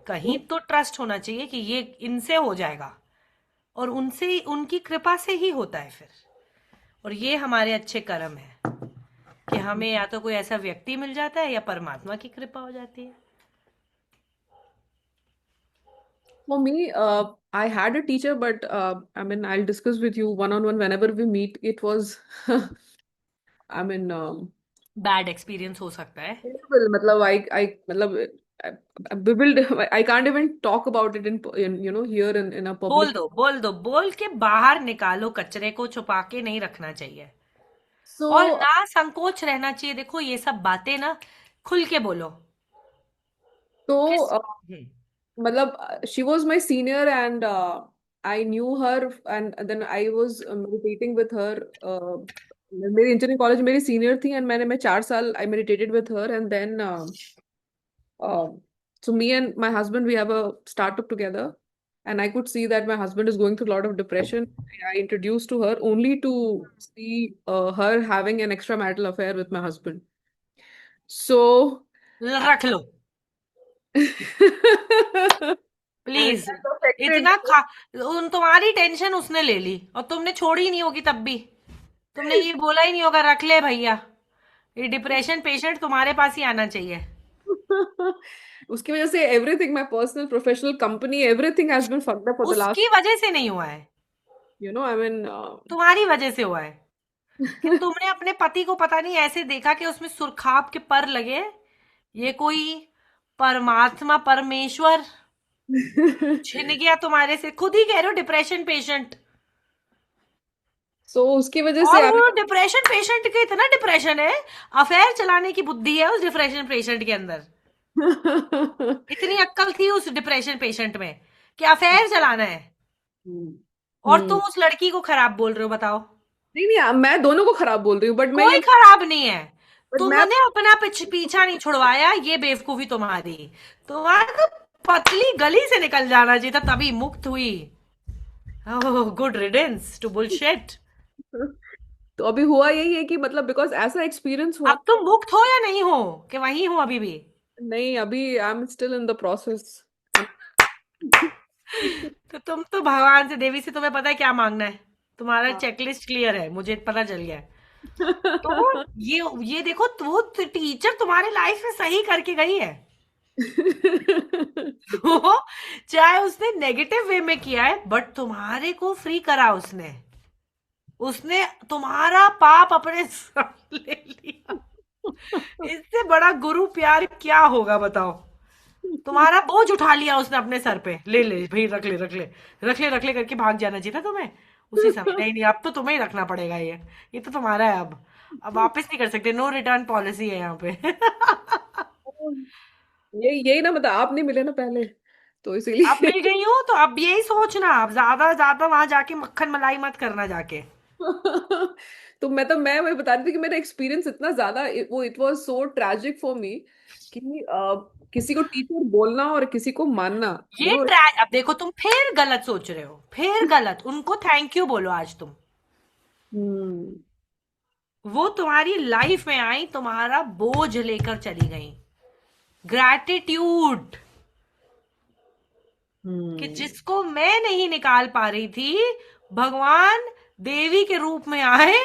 कहीं तो ट्रस्ट होना चाहिए कि ये इनसे हो जाएगा, और उनसे उनकी कृपा से ही होता है फिर. और ये हमारे अच्छे कर्म है कि हमें या तो कोई ऐसा व्यक्ति मिल जाता है या परमात्मा की कृपा हो जाती है. For me, I had a teacher, but I mean, I'll discuss with you one on one whenever we meet. It was, I mean, bad experience हो सकता है. terrible. मतलब मतलब bewildered. I can't even talk about it in here in a बोल public. दो, बोल दो, बोल के बाहर निकालो. कचरे को छुपा के नहीं रखना चाहिए और So, ना संकोच रहना चाहिए. देखो, ये सब बातें ना खुल के बोलो. तो किस मतलब she was my senior, and I knew her, and then I was meditating with her. मेरी इंजीनियरिंग कॉलेज मेरी सीनियर थी, एंड मैं 4 साल I meditated with her, and then uh, so me and my husband, we have a startup together, and I could see that my husband is going through a lot of depression. I introduced to her only to see her having an extramarital affair with my husband. So रख लो and please. that affected. इतना तुम्हारी tension उसने ले ली और तुमने छोड़ी नहीं होगी. तब भी तुमने ये बोला ही नहीं होगा, रख ले भैया. ये डिप्रेशन पेशेंट तुम्हारे पास ही आना चाहिए. उसकी वजह से everything, my personal, professional, company, everything has been fucked up for the last, उसकी वजह से नहीं हुआ है, I mean, तुम्हारी वजह से हुआ है. कि तुमने अपने पति को पता नहीं ऐसे देखा कि उसमें सुरखाब के पर लगे. ये कोई परमात्मा परमेश्वर छिन गया तुम्हारे से. खुद ही कह रहे हो डिप्रेशन पेशेंट. so उसकी वजह और से वो डिप्रेशन पेशेंट के इतना डिप्रेशन है, अफेयर चलाने की बुद्धि है उस डिप्रेशन पेशेंट के अंदर. इतनी अक्ल थी उस डिप्रेशन पेशेंट में कि अफेयर चलाना है. और तुम उस लड़की को खराब बोल रहे हो. बताओ. नहीं नहीं, मैं दोनों को खराब बोल रही हूँ, बट मैं कोई ये, खराब नहीं है. बट मैं, तुमने अपना पीछा नहीं छुड़वाया. ये बेवकूफी तुम्हारी. तुम्हारा तो पतली गली से निकल जाना चाहिए था, तभी मुक्त हुई. Good riddance to bullshit. तो अभी हुआ यही है कि मतलब बिकॉज ऐसा एक्सपीरियंस हुआ। अब तुम मुक्त हो या नहीं हो, कि वहीं हो अभी भी? नहीं, अभी I am still in the process. तो तुम तो भगवान से, देवी से तुम्हें पता है क्या मांगना है? तुम्हारा हाँ। चेकलिस्ट क्लियर है, मुझे पता चल गया है। तो ये देखो, वो टीचर तुम्हारी लाइफ में सही करके गई है। तो चाहे उसने नेगेटिव वे में किया है, बट तुम्हारे को फ्री करा उसने। उसने तुम्हारा पाप अपने सर ले लिया। इससे बड़ा गुरु प्यार क्या होगा बताओ? तुम्हारा बोझ उठा लिया उसने अपने सर पे। ले ले भाई, रख ले रख ले रख ले रख ले करके भाग जाना चाहिए था तुम्हें उसी समय। नहीं नहीं, अब तो तुम्हें ही रखना पड़ेगा ये तो तुम्हारा है अब वापस नहीं कर सकते। नो रिटर्न पॉलिसी है यहाँ पे। यही यही ना, मतलब आप नहीं मिले ना पहले, तो अब इसीलिए। मिल गई हूँ तो अब यही सोचना, अब ज्यादा ज्यादा वहां जाके मक्खन मलाई मत करना जाके। तो मैं वही बता रही थी कि मेरा एक्सपीरियंस इतना ज्यादा वो it was so tragic for me कि किसी को टीचर बोलना और किसी को मानना, यू नो। अब देखो तुम फिर गलत सोच रहे हो, फिर गलत। उनको थैंक यू बोलो आज तुम। हम्म। वो तुम्हारी लाइफ में आई, तुम्हारा बोझ लेकर चली गई। ग्रैटिट्यूड, कि हम्म। जिसको मैं नहीं निकाल पा रही थी, भगवान देवी के रूप में आए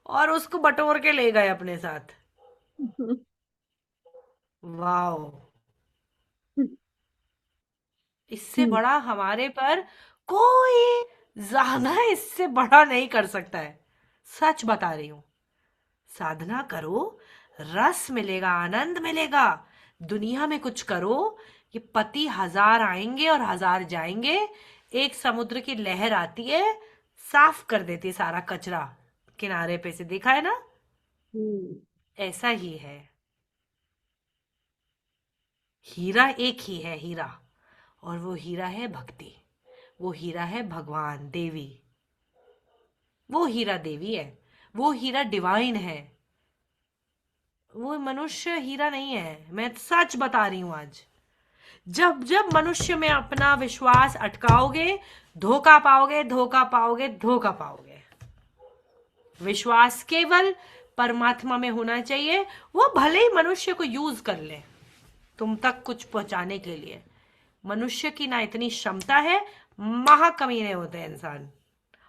और उसको बटोर के ले गए अपने साथ। वाओ! इससे हम्म। बड़ा हमारे पर कोई ज्यादा इससे बड़ा नहीं कर सकता है। सच बता रही हूं। साधना करो, रस मिलेगा, आनंद मिलेगा। दुनिया में कुछ करो। ये पति हजार आएंगे और हजार जाएंगे। एक समुद्र की लहर आती है, साफ कर देती है सारा कचरा किनारे पे से। देखा है ना? हम्म। ऐसा ही है। हीरा एक ही है, हीरा। और वो हीरा है भक्ति। वो हीरा है भगवान देवी। वो हीरा देवी है। वो हीरा डिवाइन है। वो मनुष्य हीरा नहीं है। मैं सच बता रही हूं आज। जब जब मनुष्य में अपना विश्वास अटकाओगे, धोखा पाओगे, धोखा पाओगे, धोखा पाओगे। विश्वास केवल परमात्मा में होना चाहिए। वो भले ही मनुष्य को यूज कर ले तुम तक कुछ पहुंचाने के लिए। मनुष्य की ना इतनी क्षमता है। महाकमीने होते हैं इंसान।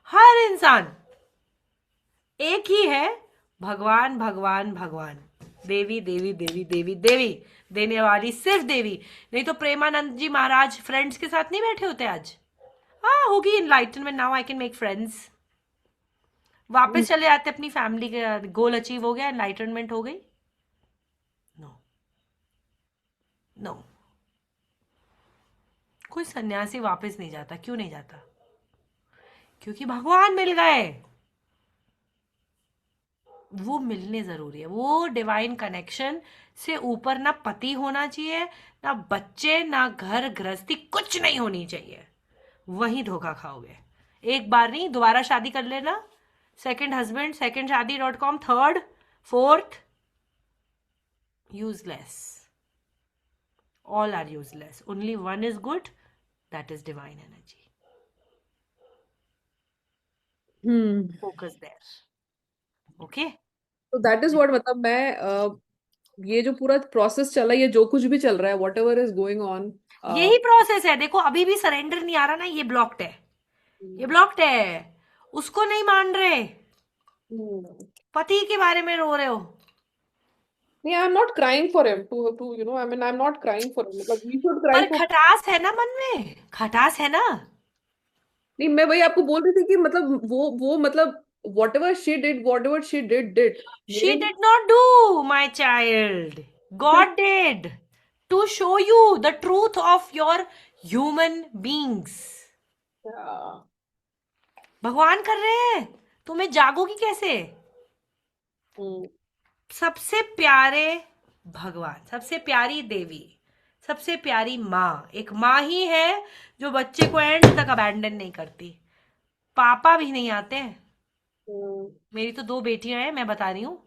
हर इंसान एक ही है। भगवान भगवान भगवान, देवी देवी देवी देवी देवी, देने वाली सिर्फ देवी। नहीं तो प्रेमानंद जी महाराज फ्रेंड्स के साथ नहीं बैठे होते आज? हाँ, होगी enlightenment, now I can make friends. वापस चले आते अपनी फैमिली के। गोल अचीव हो गया, एनलाइटनमेंट हो गई। नो नो, कोई सन्यासी वापस नहीं जाता। क्यों नहीं जाता? क्योंकि भगवान मिल गए। वो मिलने जरूरी है। वो डिवाइन कनेक्शन से ऊपर ना पति होना चाहिए, ना बच्चे, ना घर गृहस्थी, कुछ नहीं होनी चाहिए। वही धोखा खाओगे। एक बार नहीं, दोबारा शादी कर लेना। सेकंड हस्बैंड, सेकंड शादी dot com, third, fourth, useless. All are useless. Only one is good, that is divine energy. Hmm. Focus there. Okay. तो दैट इज व्हाट, मतलब मैं ये जो पूरा प्रोसेस चला, ये जो कुछ भी चल रहा है, what ever is going on. यही प्रोसेस है। देखो अभी भी सरेंडर नहीं आ रहा ना, ये ब्लॉक्ड है। ये ब्लॉक्ड है। उसको नहीं मान रहे। पति के बारे में रो रहे हो। नहीं, I am not crying for him to you know, I mean I am not crying for him, मतलब वी शुड क्राई पर फॉर। खटास है ना मन में, खटास है ना। नहीं, मैं वही आपको बोल रही थी कि मतलब वो मतलब whatever she did she मेरे लिए। Did not do, my child. God did, to show you the truth of your human beings. Yeah. भगवान कर रहे हैं। तुम्हें जागोगी कैसे? हम्म। सबसे प्यारे भगवान, सबसे प्यारी देवी, सबसे प्यारी माँ एक माँ ही है जो बच्चे को एंड तक अबैंडन नहीं करती। पापा भी नहीं आते हैं। हम्म। मेरी तो दो बेटियां हैं, मैं बता रही हूँ।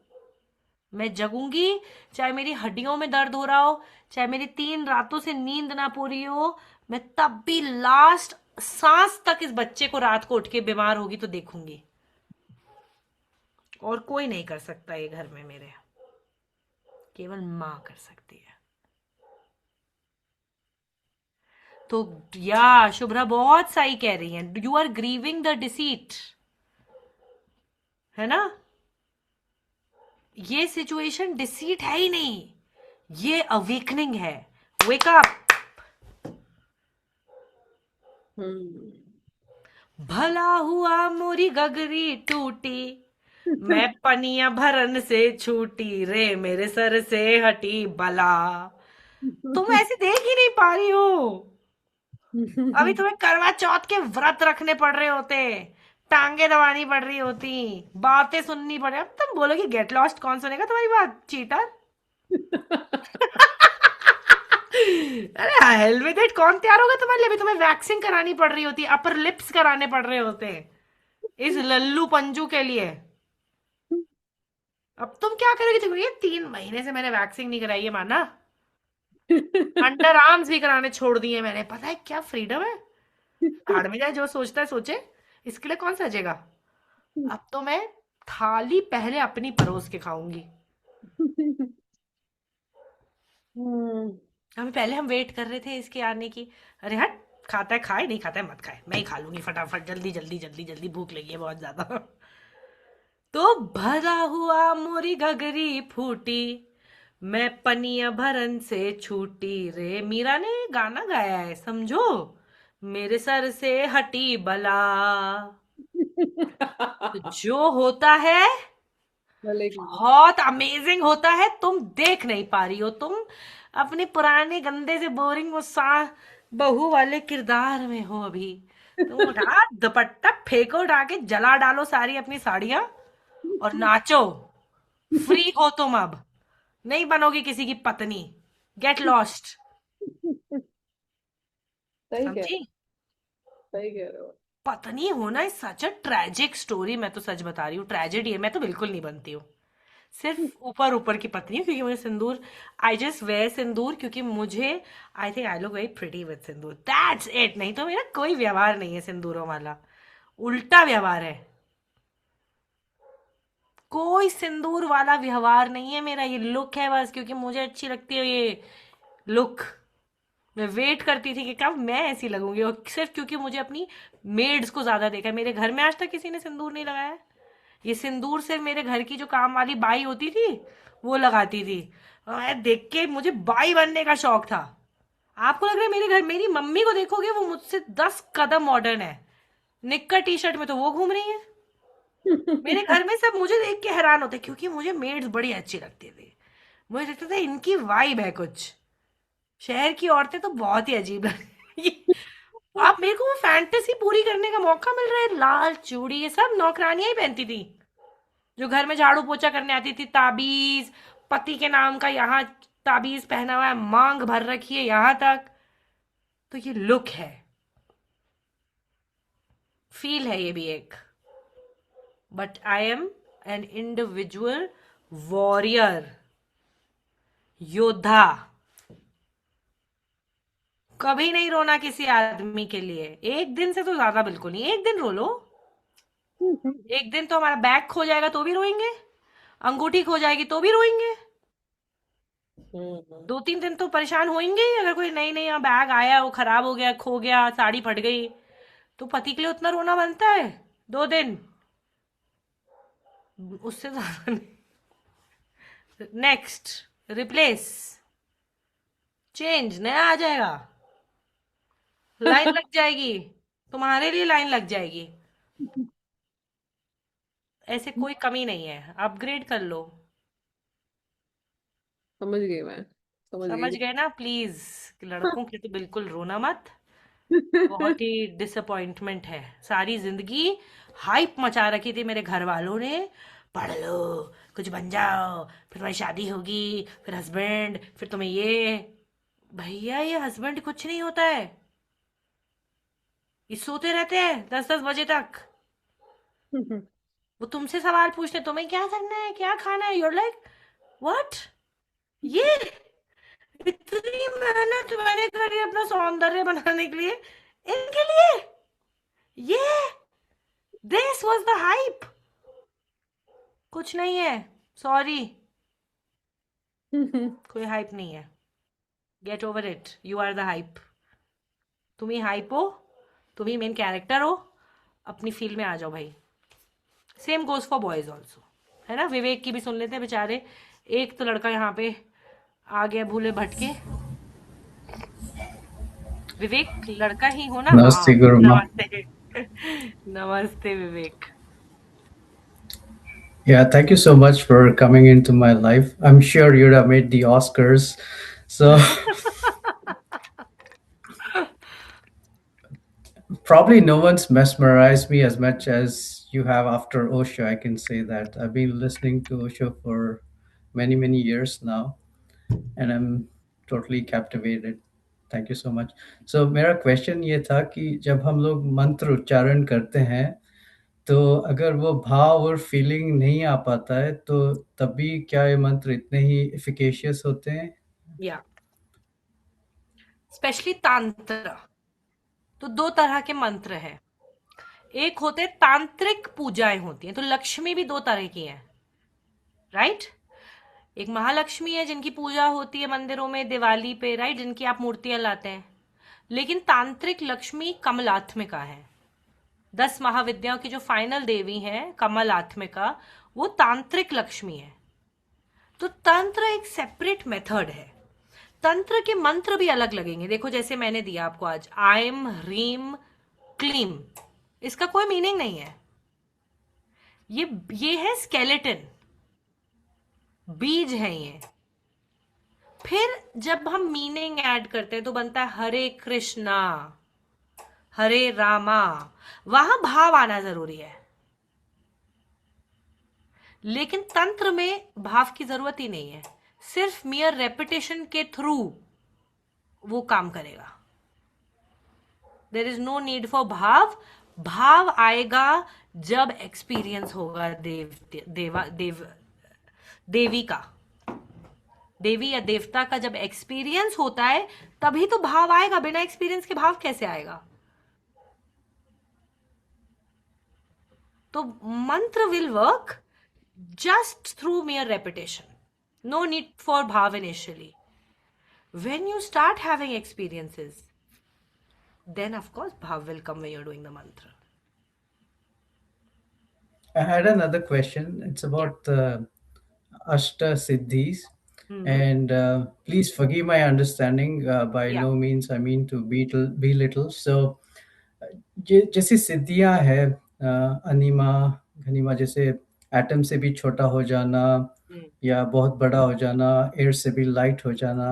मैं जगूंगी, चाहे मेरी हड्डियों में दर्द हो रहा हो, चाहे मेरी 3 रातों से नींद ना पूरी हो, मैं तब भी लास्ट सांस तक इस बच्चे को रात को उठ के बीमार होगी तो देखूंगी। और कोई नहीं कर सकता ये घर में मेरे, केवल माँ कर सकती है। तो या शुभ्रा बहुत सही कह रही है, you are grieving the deceit, है ना। ये सिचुएशन डिसीट है ही नहीं, ये अवेकनिंग है। Wake up. भला हुआ मोरी गगरी टूटी, मैं पनिया भरन से छूटी रे, मेरे सर से हटी बला। तुम ऐसे देख ही नहीं पा रही हो। अभी तुम्हें करवा चौथ के व्रत रखने पड़ रहे होते, टांगे दबानी पड़ रही होती, बातें सुननी पड़ रही। अब तुम बोलोगे गेट लॉस्ट, कौन सुनेगा तुम्हारी बात, चीटर। अरे हेल विद इट, कौन तैयार होगा तुम्हारे लिए। अभी तुम्हें वैक्सिंग करानी पड़ रही होती, अपर लिप्स कराने पड़ रहे होते इस लल्लू पंजू के लिए। अब तुम क्या करोगे। देखो ये 3 महीने से मैंने वैक्सिंग नहीं कराई है माना, अंडर आर्म्स भी कराने छोड़ दिए मैंने। पता है क्या फ्रीडम है। भाड़ में जाए, जो सोचता है सोचे, इसके लिए कौन सजेगा। अब तो मैं थाली पहले अपनी परोस के खाऊंगी। हम पहले हम वेट कर रहे थे इसके आने की। अरे हट, खाता है खाए, नहीं खाता है मत खाए, मैं ही खा लूंगी फटाफट, जल्दी जल्दी जल्दी जल्दी, भूख लगी है बहुत ज्यादा। तो भरा हुआ मोरी घघरी फूटी, मैं पनिया भरन से छूटी रे। मीरा ने गाना गाया है, समझो। मेरे सर से हटी बला। तो जो होता है भले की। बहुत अमेजिंग होता है, तुम देख नहीं पा रही हो। तुम अपने पुराने गंदे से बोरिंग वो सा बहू वाले किरदार में हो अभी। तुम उठा दुपट्टा फेंको, उठा के जला डालो सारी अपनी साड़ियां और नाचो। फ्री हो तुम अब, नहीं बनोगी किसी की पत्नी। Get lost. सही कह समझी। सही कह रहे हो। पत्नी होना is such a tragic story. मैं तो सच बता रही हूँ, ट्रेजेडी है। मैं तो बिल्कुल नहीं बनती हूँ, सिर्फ ऊपर ऊपर की पत्नी हूँ, क्योंकि मुझे सिंदूर, आई जस्ट वेयर सिंदूर क्योंकि मुझे, I think I look very pretty with Sindoor, that's it. नहीं तो मेरा कोई व्यवहार नहीं है सिंदूरों वाला, उल्टा व्यवहार है। कोई सिंदूर वाला व्यवहार नहीं है मेरा, ये लुक है बस, क्योंकि मुझे अच्छी लगती है ये लुक। मैं वेट करती थी कि कब मैं ऐसी लगूंगी, और सिर्फ क्योंकि मुझे अपनी मेड्स को ज्यादा देखा है। मेरे घर में आज तक किसी ने सिंदूर नहीं लगाया है। ये सिंदूर सिर्फ मेरे घर की जो काम वाली बाई होती थी वो लगाती थी। और मैं देख के मुझे बाई बनने का शौक था। आपको लग रहा है मेरे घर, मेरी मम्मी को देखोगे वो मुझसे 10 कदम मॉडर्न है। निक्कर टी शर्ट में तो वो घूम रही है। मेरे घर में सब मुझे देख के हैरान होते, क्योंकि मुझे मेड्स बड़ी अच्छी लगती थी। मुझे लगता था इनकी वाइब है कुछ। शहर की औरतें तो बहुत ही अजीब लगती। आप मेरे को वो फैंटेसी पूरी करने का मौका मिल रहा है। लाल चूड़ी ये सब नौकरानियां ही पहनती थी, जो घर में झाड़ू पोछा करने आती थी। ताबीज, पति के नाम का यहाँ ताबीज पहना हुआ है, मांग भर रखी है यहाँ तक। तो ये लुक है, फील है ये भी एक। But I am an individual warrior, योद्धा। कभी नहीं रोना किसी आदमी के लिए, एक दिन से तो ज्यादा बिल्कुल नहीं। एक दिन रो लो, एक दिन तो हमारा बैग खो जाएगा तो भी रोएंगे, अंगूठी खो जाएगी तो भी रोएंगे। 2-3 दिन तो परेशान होंगे ही। अगर कोई नई नई बैग आया, वो खराब हो गया, खो गया, साड़ी फट गई, तो पति के लिए उतना रोना बनता है 2 दिन, उससे ज्यादा नहीं। नेक्स्ट, रिप्लेस, चेंज, नया आ जाएगा, लाइन लग जाएगी, तुम्हारे लिए लाइन लग जाएगी। ऐसे कोई कमी नहीं है, अपग्रेड कर लो। समझ गई मैं, समझ समझ गई। गए ना प्लीज। लड़कों के लिए तो बिल्कुल रोना मत, बहुत ही डिसअपॉइंटमेंट है। सारी जिंदगी हाइप मचा रखी थी मेरे घर वालों ने, पढ़ लो, कुछ बन जाओ, फिर तुम्हारी शादी होगी, फिर हस्बैंड, फिर तुम्हें ये। भैया ये हस्बैंड कुछ नहीं होता है, ये सोते रहते हैं 10-10 बजे तक। वो तुमसे सवाल पूछते, तुम्हें क्या करना है, क्या खाना है, यूर लाइक व्हाट। ये इतनी मेहनत मैंने करी अपना सौंदर्य बनाने के लिए, इनके लिए ये, दिस वाज द हाइप। कुछ नहीं है, सॉरी, कोई हाइप नहीं है। Get over it, you are the hype. तुम ही हाइप हो, तुम ही मेन कैरेक्टर हो। अपनी फील्ड में आ जाओ भाई। Same goes for boys also, है ना। विवेक की भी सुन लेते हैं बेचारे। एक तो लड़का यहाँ पे आ गया भूले भटके। विवेक लड़का ही हो ना, Namaste, हाँ। Guru Ma. नमस्ते। नमस्ते विवेक। Yeah, thank you so much for coming into my life. I'm sure you'd have made the Oscars. So probably no one's mesmerized me as much as you have after Osho. I can say that. I've been listening to Osho for many, many years now, and I'm totally captivated. Thank you so much. So मेरा question ये था कि जब हम लोग मंत्र उच्चारण करते हैं तो अगर वो भाव और फीलिंग नहीं आ पाता है तो तब भी क्या ये मंत्र इतने ही एफिकेशियस होते हैं? या स्पेशली तांत्र, तो दो तरह के मंत्र हैं। एक होते तांत्रिक पूजाएं होती हैं, तो लक्ष्मी भी दो तरह की हैं, राइट। एक महालक्ष्मी है जिनकी पूजा होती है मंदिरों में दिवाली पे, राइट, जिनकी आप मूर्तियां लाते हैं। लेकिन तांत्रिक लक्ष्मी कमलात्मिका है। 10 महाविद्याओं की जो फाइनल देवी है कमलात्मिका, वो तांत्रिक लक्ष्मी है। तो तंत्र एक सेपरेट मेथड है। तंत्र के मंत्र भी अलग लगेंगे। देखो जैसे मैंने दिया आपको आज, आइम ह्रीम क्लीम, इसका कोई मीनिंग नहीं है। ये है स्केलेटन, बीज है ये। फिर जब हम मीनिंग ऐड करते हैं तो बनता है हरे कृष्णा हरे रामा। वहां भाव आना जरूरी है। लेकिन तंत्र में भाव की जरूरत ही नहीं है, सिर्फ मियर रेपिटेशन के थ्रू वो काम करेगा। There is no need for भाव। भाव आएगा जब एक्सपीरियंस होगा देवी का, देवी या देवता का जब एक्सपीरियंस होता है तभी तो भाव आएगा। बिना एक्सपीरियंस के भाव कैसे आएगा? तो मंत्र will work just through mere repetition. No need for bhav initially. When you start having experiences, then of course bhav will come when you're doing the mantra. I had another question. It's about the Ashta Siddhis. And please forgive my understanding. By Yeah. no means I mean to belittle. So जैसी सिद्धियां है अनिमा घनिमा, जैसे atom से भी छोटा हो जाना या बहुत बड़ा हो जाना, एयर से भी लाइट हो जाना,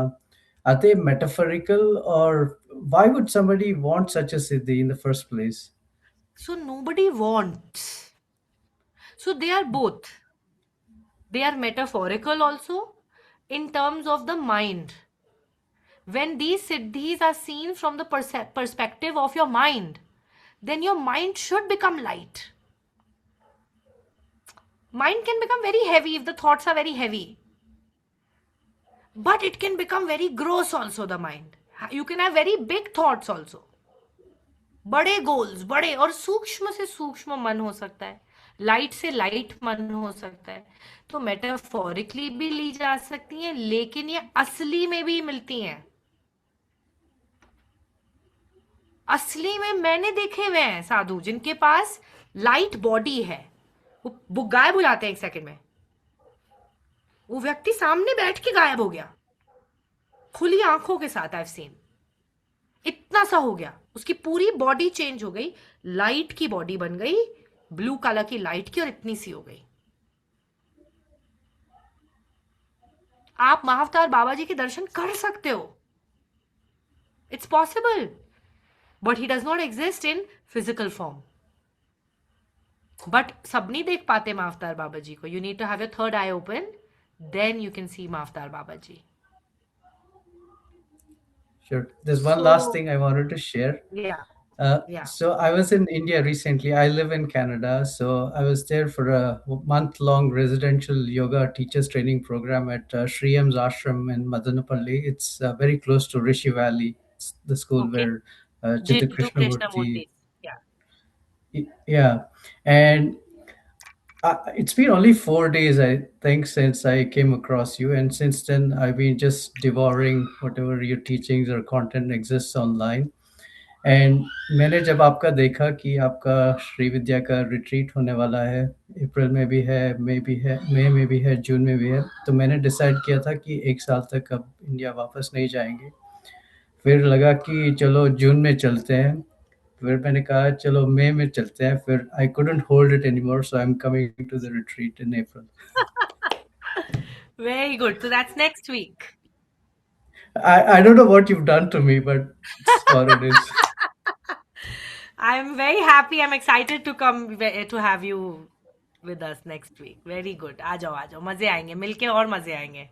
are they metaphorical or why would somebody want such a siddhi in the first place? So nobody wants. So they are both. They are metaphorical also in terms of the mind. When these siddhis are seen from the perspective of your mind, then your mind should become light. Mind can become very heavy if the thoughts are very heavy. But it can become very gross also, the mind. You can have very big thoughts also. बड़े goals, बड़े और सूक्ष्म से सूक्ष्म मन हो सकता है, लाइट से लाइट मन हो सकता है। तो मेटाफोरिकली भी ली जा सकती हैं, लेकिन ये असली में भी मिलती हैं। असली में मैंने देखे हुए हैं साधु जिनके पास लाइट बॉडी है, वो गायब हो जाते हैं एक सेकंड में। वो व्यक्ति सामने बैठ के गायब हो गया, खुली आंखों के साथ। आई हैव सीन, इतना सा हो गया, उसकी पूरी बॉडी चेंज हो गई, लाइट की बॉडी बन गई, ब्लू कलर की लाइट की, और इतनी सी हो गई। आप महाअवतार बाबा जी के दर्शन कर सकते हो, it's possible, but he does not exist in physical form. But सब नहीं देख पाते महाअवतार बाबा जी को। You need to have your third eye open, then you can see Mahavatar Baba ji. Sure. There's one last thing I wanted to share. Yeah. So I was in India recently. I live in Canada. So I was there for a month-long residential yoga teachers training program at Shriyam's ashram in Madanapalli. It's very close to Rishi Valley. It's the school Okay. where Jiddu Jiddu Krishnamurti. Krishnamurti. Yeah. Yeah. And It's been only 4 days, I think, since I came across you, and since then I've been just devouring whatever your teachings or content exists online. And मैंने जब आपका देखा कि आपका श्री विद्या का retreat होने वाला है, अप्रैल में भी है, मई में भी है, जून में भी है, तो मैंने डिसाइड किया था कि 1 साल तक अब इंडिया वापस नहीं जाएंगे। फिर लगा कि चलो जून में चलते हैं, फिर मैंने कहा चलो मई में चलते हैं, फिर I couldn't hold it anymore, so I am coming to the retreat in April. Very good. So that's next week. I don't know what you've done to me, but it's what it is. I'm very happy. I'm excited to come to have you with us next week. Very good. आ जाओ मजे आएंगे मिलके और मजे आएंगे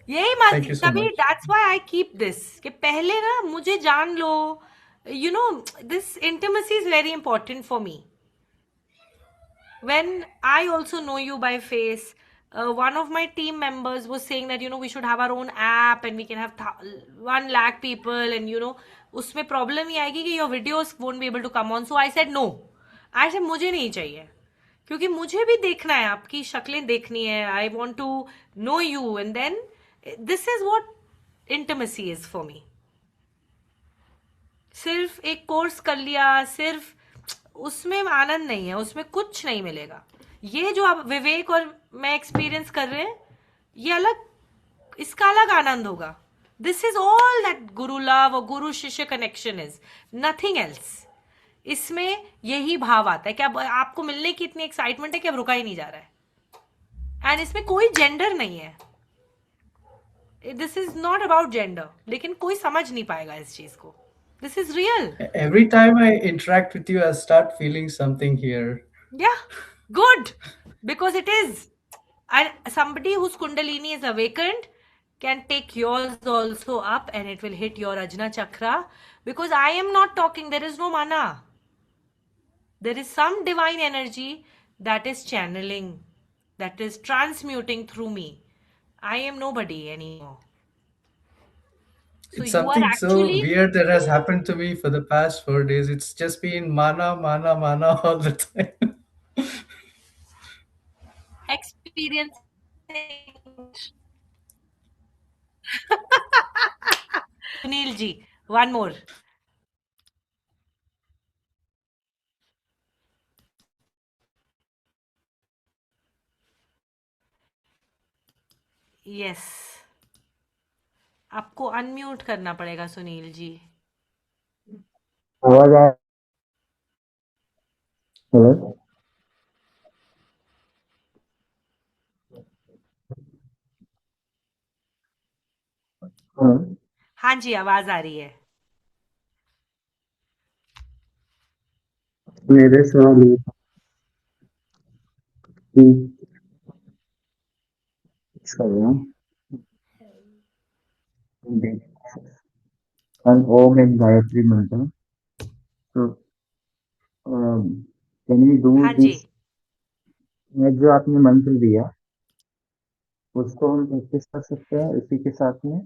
यही Thank you so तभी much. that's why I keep this कि पहले ना मुझे जान लो you know this intimacy is very important for me when I also know you by face. One of my team members was saying that we should have our own app and we can have 1 lakh people and उसमें problem ही आएगी कि your videos won't be able to come on so I said no I said मुझे नहीं चाहिए क्योंकि मुझे भी देखना है आपकी शक्लें देखनी है I want to know you and then this is what intimacy is for me सिर्फ एक कोर्स कर लिया सिर्फ उसमें आनंद नहीं है उसमें कुछ नहीं मिलेगा ये जो आप विवेक और मैं एक्सपीरियंस कर रहे हैं ये अलग इसका अलग आनंद होगा this is all that Guru love और गुरु शिष्य कनेक्शन इज नथिंग एल्स इसमें यही भाव आता है कि अब आपको मिलने की इतनी एक्साइटमेंट है कि अब रुका ही नहीं जा रहा है एंड इसमें कोई जेंडर नहीं है this is not about gender लेकिन कोई समझ नहीं पाएगा इस चीज को this is real Every time I interact with you, I start feeling something here. Yeah, good. Because it is. And somebody whose Kundalini is awakened can take yours also up and it will hit your Ajna Chakra. Because I am not talking, there is no mana. There is some divine energy that is channeling, that is transmuting through me. I am nobody anymore. So It's you are something so actually weird that has happened to me for the past 4 days. It's just been mana, mana, mana all the time. experiencing. Sunil ji, one more. Yes आपको unmute करना पड़ेगा सुनील जी आवाज आ hello हाँ, हाँ जी आवाज आ रही है मेरे सवाल ये था कि कर रहा हूँ and ओम एक गायत्री मंत्र तो कैन यू डू हाँ जी दिस जो आपने मंत्र दिया उसको हम प्रैक्टिस कर सकते हैं इसी के साथ में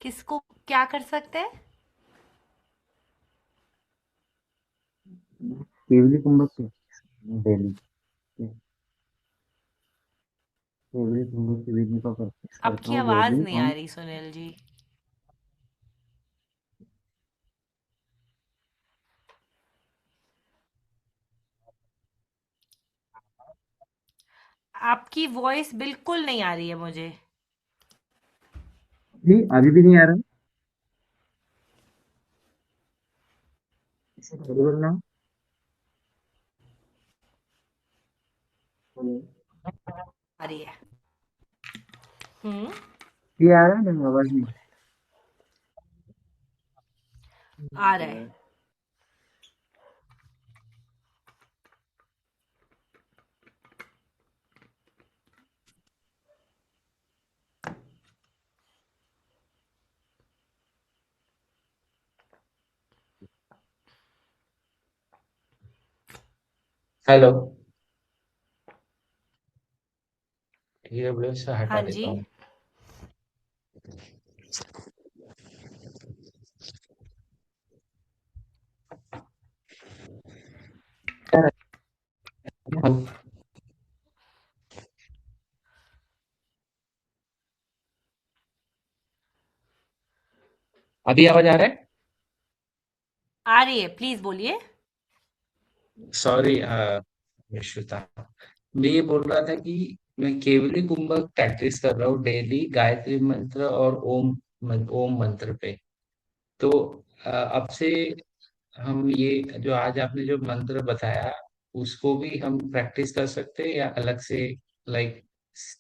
किसको क्या कर सकते हैं केवली कुंभक डेली केवली कुंभक की विधि को प्रैक्टिस करता आपकी हूँ आवाज डेली नहीं आ ऑन रही सुनील जी आपकी वॉइस बिल्कुल नहीं आ रही है मुझे जी अभी भी नहीं आ रहा इसे थोड़ी बोलना आ रही है हम्म ये आ रहा है ना आवाज नहीं आ रहा है हेलो ठीक है, से हटा हाँ देता जी हूँ। अभी आवाज आ रहा है? आ रही है, प्लीज बोलिए। सॉरी श्वेता, मैं ये बोल रहा था कि मैं केवली कुंभक प्रैक्टिस कर रहा हूँ डेली, गायत्री मंत्र और ओम मंत्र पे। तो अब से हम ये जो आज आपने जो मंत्र बताया, उसको भी हम प्रैक्टिस कर सकते हैं या अलग से, लाइक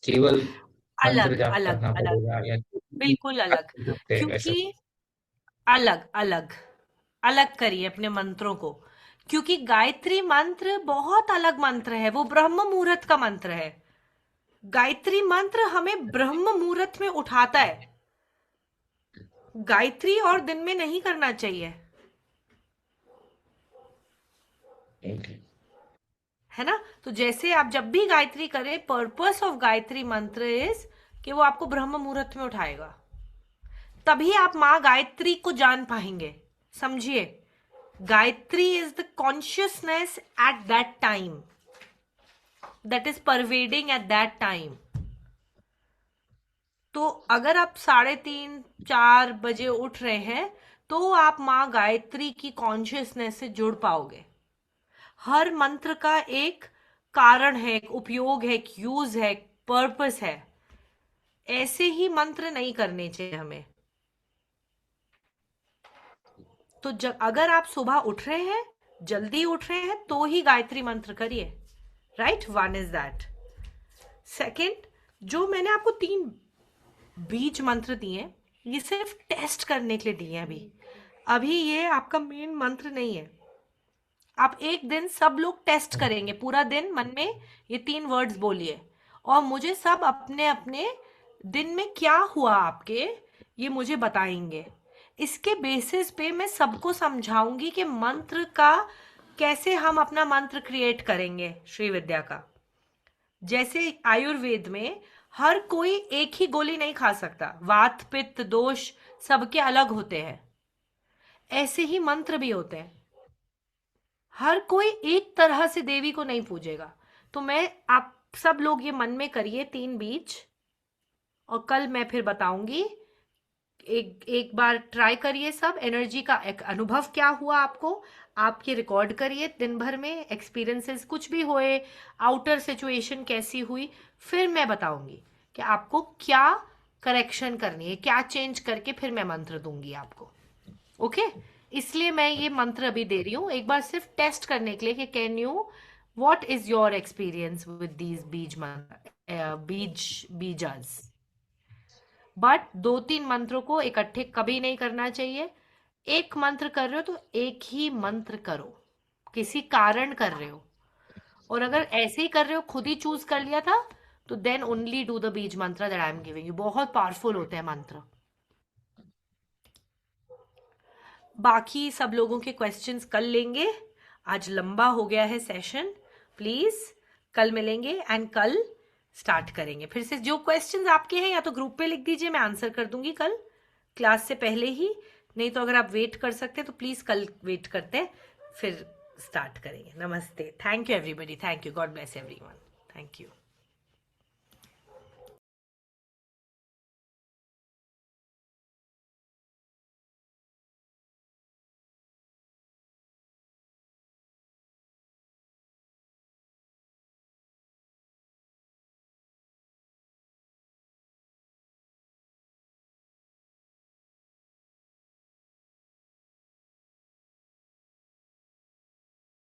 केवल मंत्र अलग जाप अलग करना अलग, पड़ेगा या बिल्कुल अलग। कर सकते हैं वैसा? क्योंकि अलग अलग अलग करिए अपने मंत्रों को, क्योंकि गायत्री मंत्र बहुत अलग मंत्र है, वो ब्रह्म मुहूर्त का मंत्र है। गायत्री मंत्र हमें ब्रह्म मुहूर्त में उठाता है, गायत्री और दिन में नहीं करना चाहिए, Okay. है ना। तो जैसे आप जब भी गायत्री करें, पर्पस ऑफ गायत्री मंत्र इज कि वो आपको ब्रह्म मुहूर्त में उठाएगा, तभी आप माँ गायत्री को जान पाएंगे। समझिए, Gayatri is the consciousness at that time, that is pervading at that time. तो अगर आप 3:30-4 बजे उठ रहे हैं, तो आप माँ गायत्री की कॉन्शियसनेस से जुड़ पाओगे। हर मंत्र का एक कारण है, एक उपयोग है, एक यूज है, एक पर्पस है। ऐसे ही मंत्र नहीं करने चाहिए हमें। तो अगर आप सुबह उठ रहे हैं, जल्दी उठ रहे हैं, तो ही गायत्री मंत्र करिए। Right, one is that. Second, जो मैंने आपको 3 बीज मंत्र दिए, ये सिर्फ टेस्ट करने के लिए दिए हैं। अभी ये आपका मेन मंत्र नहीं है। आप एक दिन सब लोग टेस्ट करेंगे, पूरा दिन मन में ये 3 वर्ड्स बोलिए, और मुझे सब अपने अपने दिन में क्या हुआ आपके, ये मुझे बताएंगे। इसके बेसिस पे मैं सबको समझाऊंगी कि मंत्र का कैसे हम अपना मंत्र क्रिएट करेंगे श्री विद्या का। जैसे आयुर्वेद में हर कोई एक ही गोली नहीं खा सकता, वात पित्त दोष सबके अलग होते हैं, ऐसे ही मंत्र भी होते हैं। हर कोई एक तरह से देवी को नहीं पूजेगा। तो आप सब लोग ये मन में करिए 3 बीज, और कल मैं फिर बताऊंगी। एक बार ट्राई करिए, सब एनर्जी का एक अनुभव क्या हुआ आपको, आपके रिकॉर्ड करिए दिन भर में एक्सपीरियंसेस कुछ भी हुए, आउटर सिचुएशन कैसी हुई, फिर मैं बताऊंगी कि आपको क्या करेक्शन करनी है, क्या चेंज करके फिर मैं मंत्र दूंगी आपको। ओके, इसलिए मैं ये मंत्र अभी दे रही हूँ, एक बार सिर्फ टेस्ट करने के लिए कि can you, what is your experience with these बीजस। बट 2-3 मंत्रों को इकट्ठे कभी नहीं करना चाहिए। एक मंत्र कर रहे हो तो एक ही मंत्र करो, किसी कारण कर रहे हो, और अगर ऐसे ही कर रहे हो, खुद ही चूज कर लिया था, तो then only do the bees मंत्र that I am giving you. बहुत पावरफुल होते हैं मंत्र। बाकी सब लोगों के क्वेश्चंस कल लेंगे, आज लंबा हो गया है सेशन, प्लीज कल मिलेंगे एंड कल स्टार्ट करेंगे फिर से। जो क्वेश्चंस आपके हैं या तो ग्रुप पे लिख दीजिए, मैं आंसर कर दूंगी कल क्लास से पहले ही, नहीं तो अगर आप वेट कर सकते हैं तो प्लीज कल वेट करते हैं, फिर स्टार्ट करेंगे। नमस्ते, thank you everybody, thank you, God bless everyone, thank you.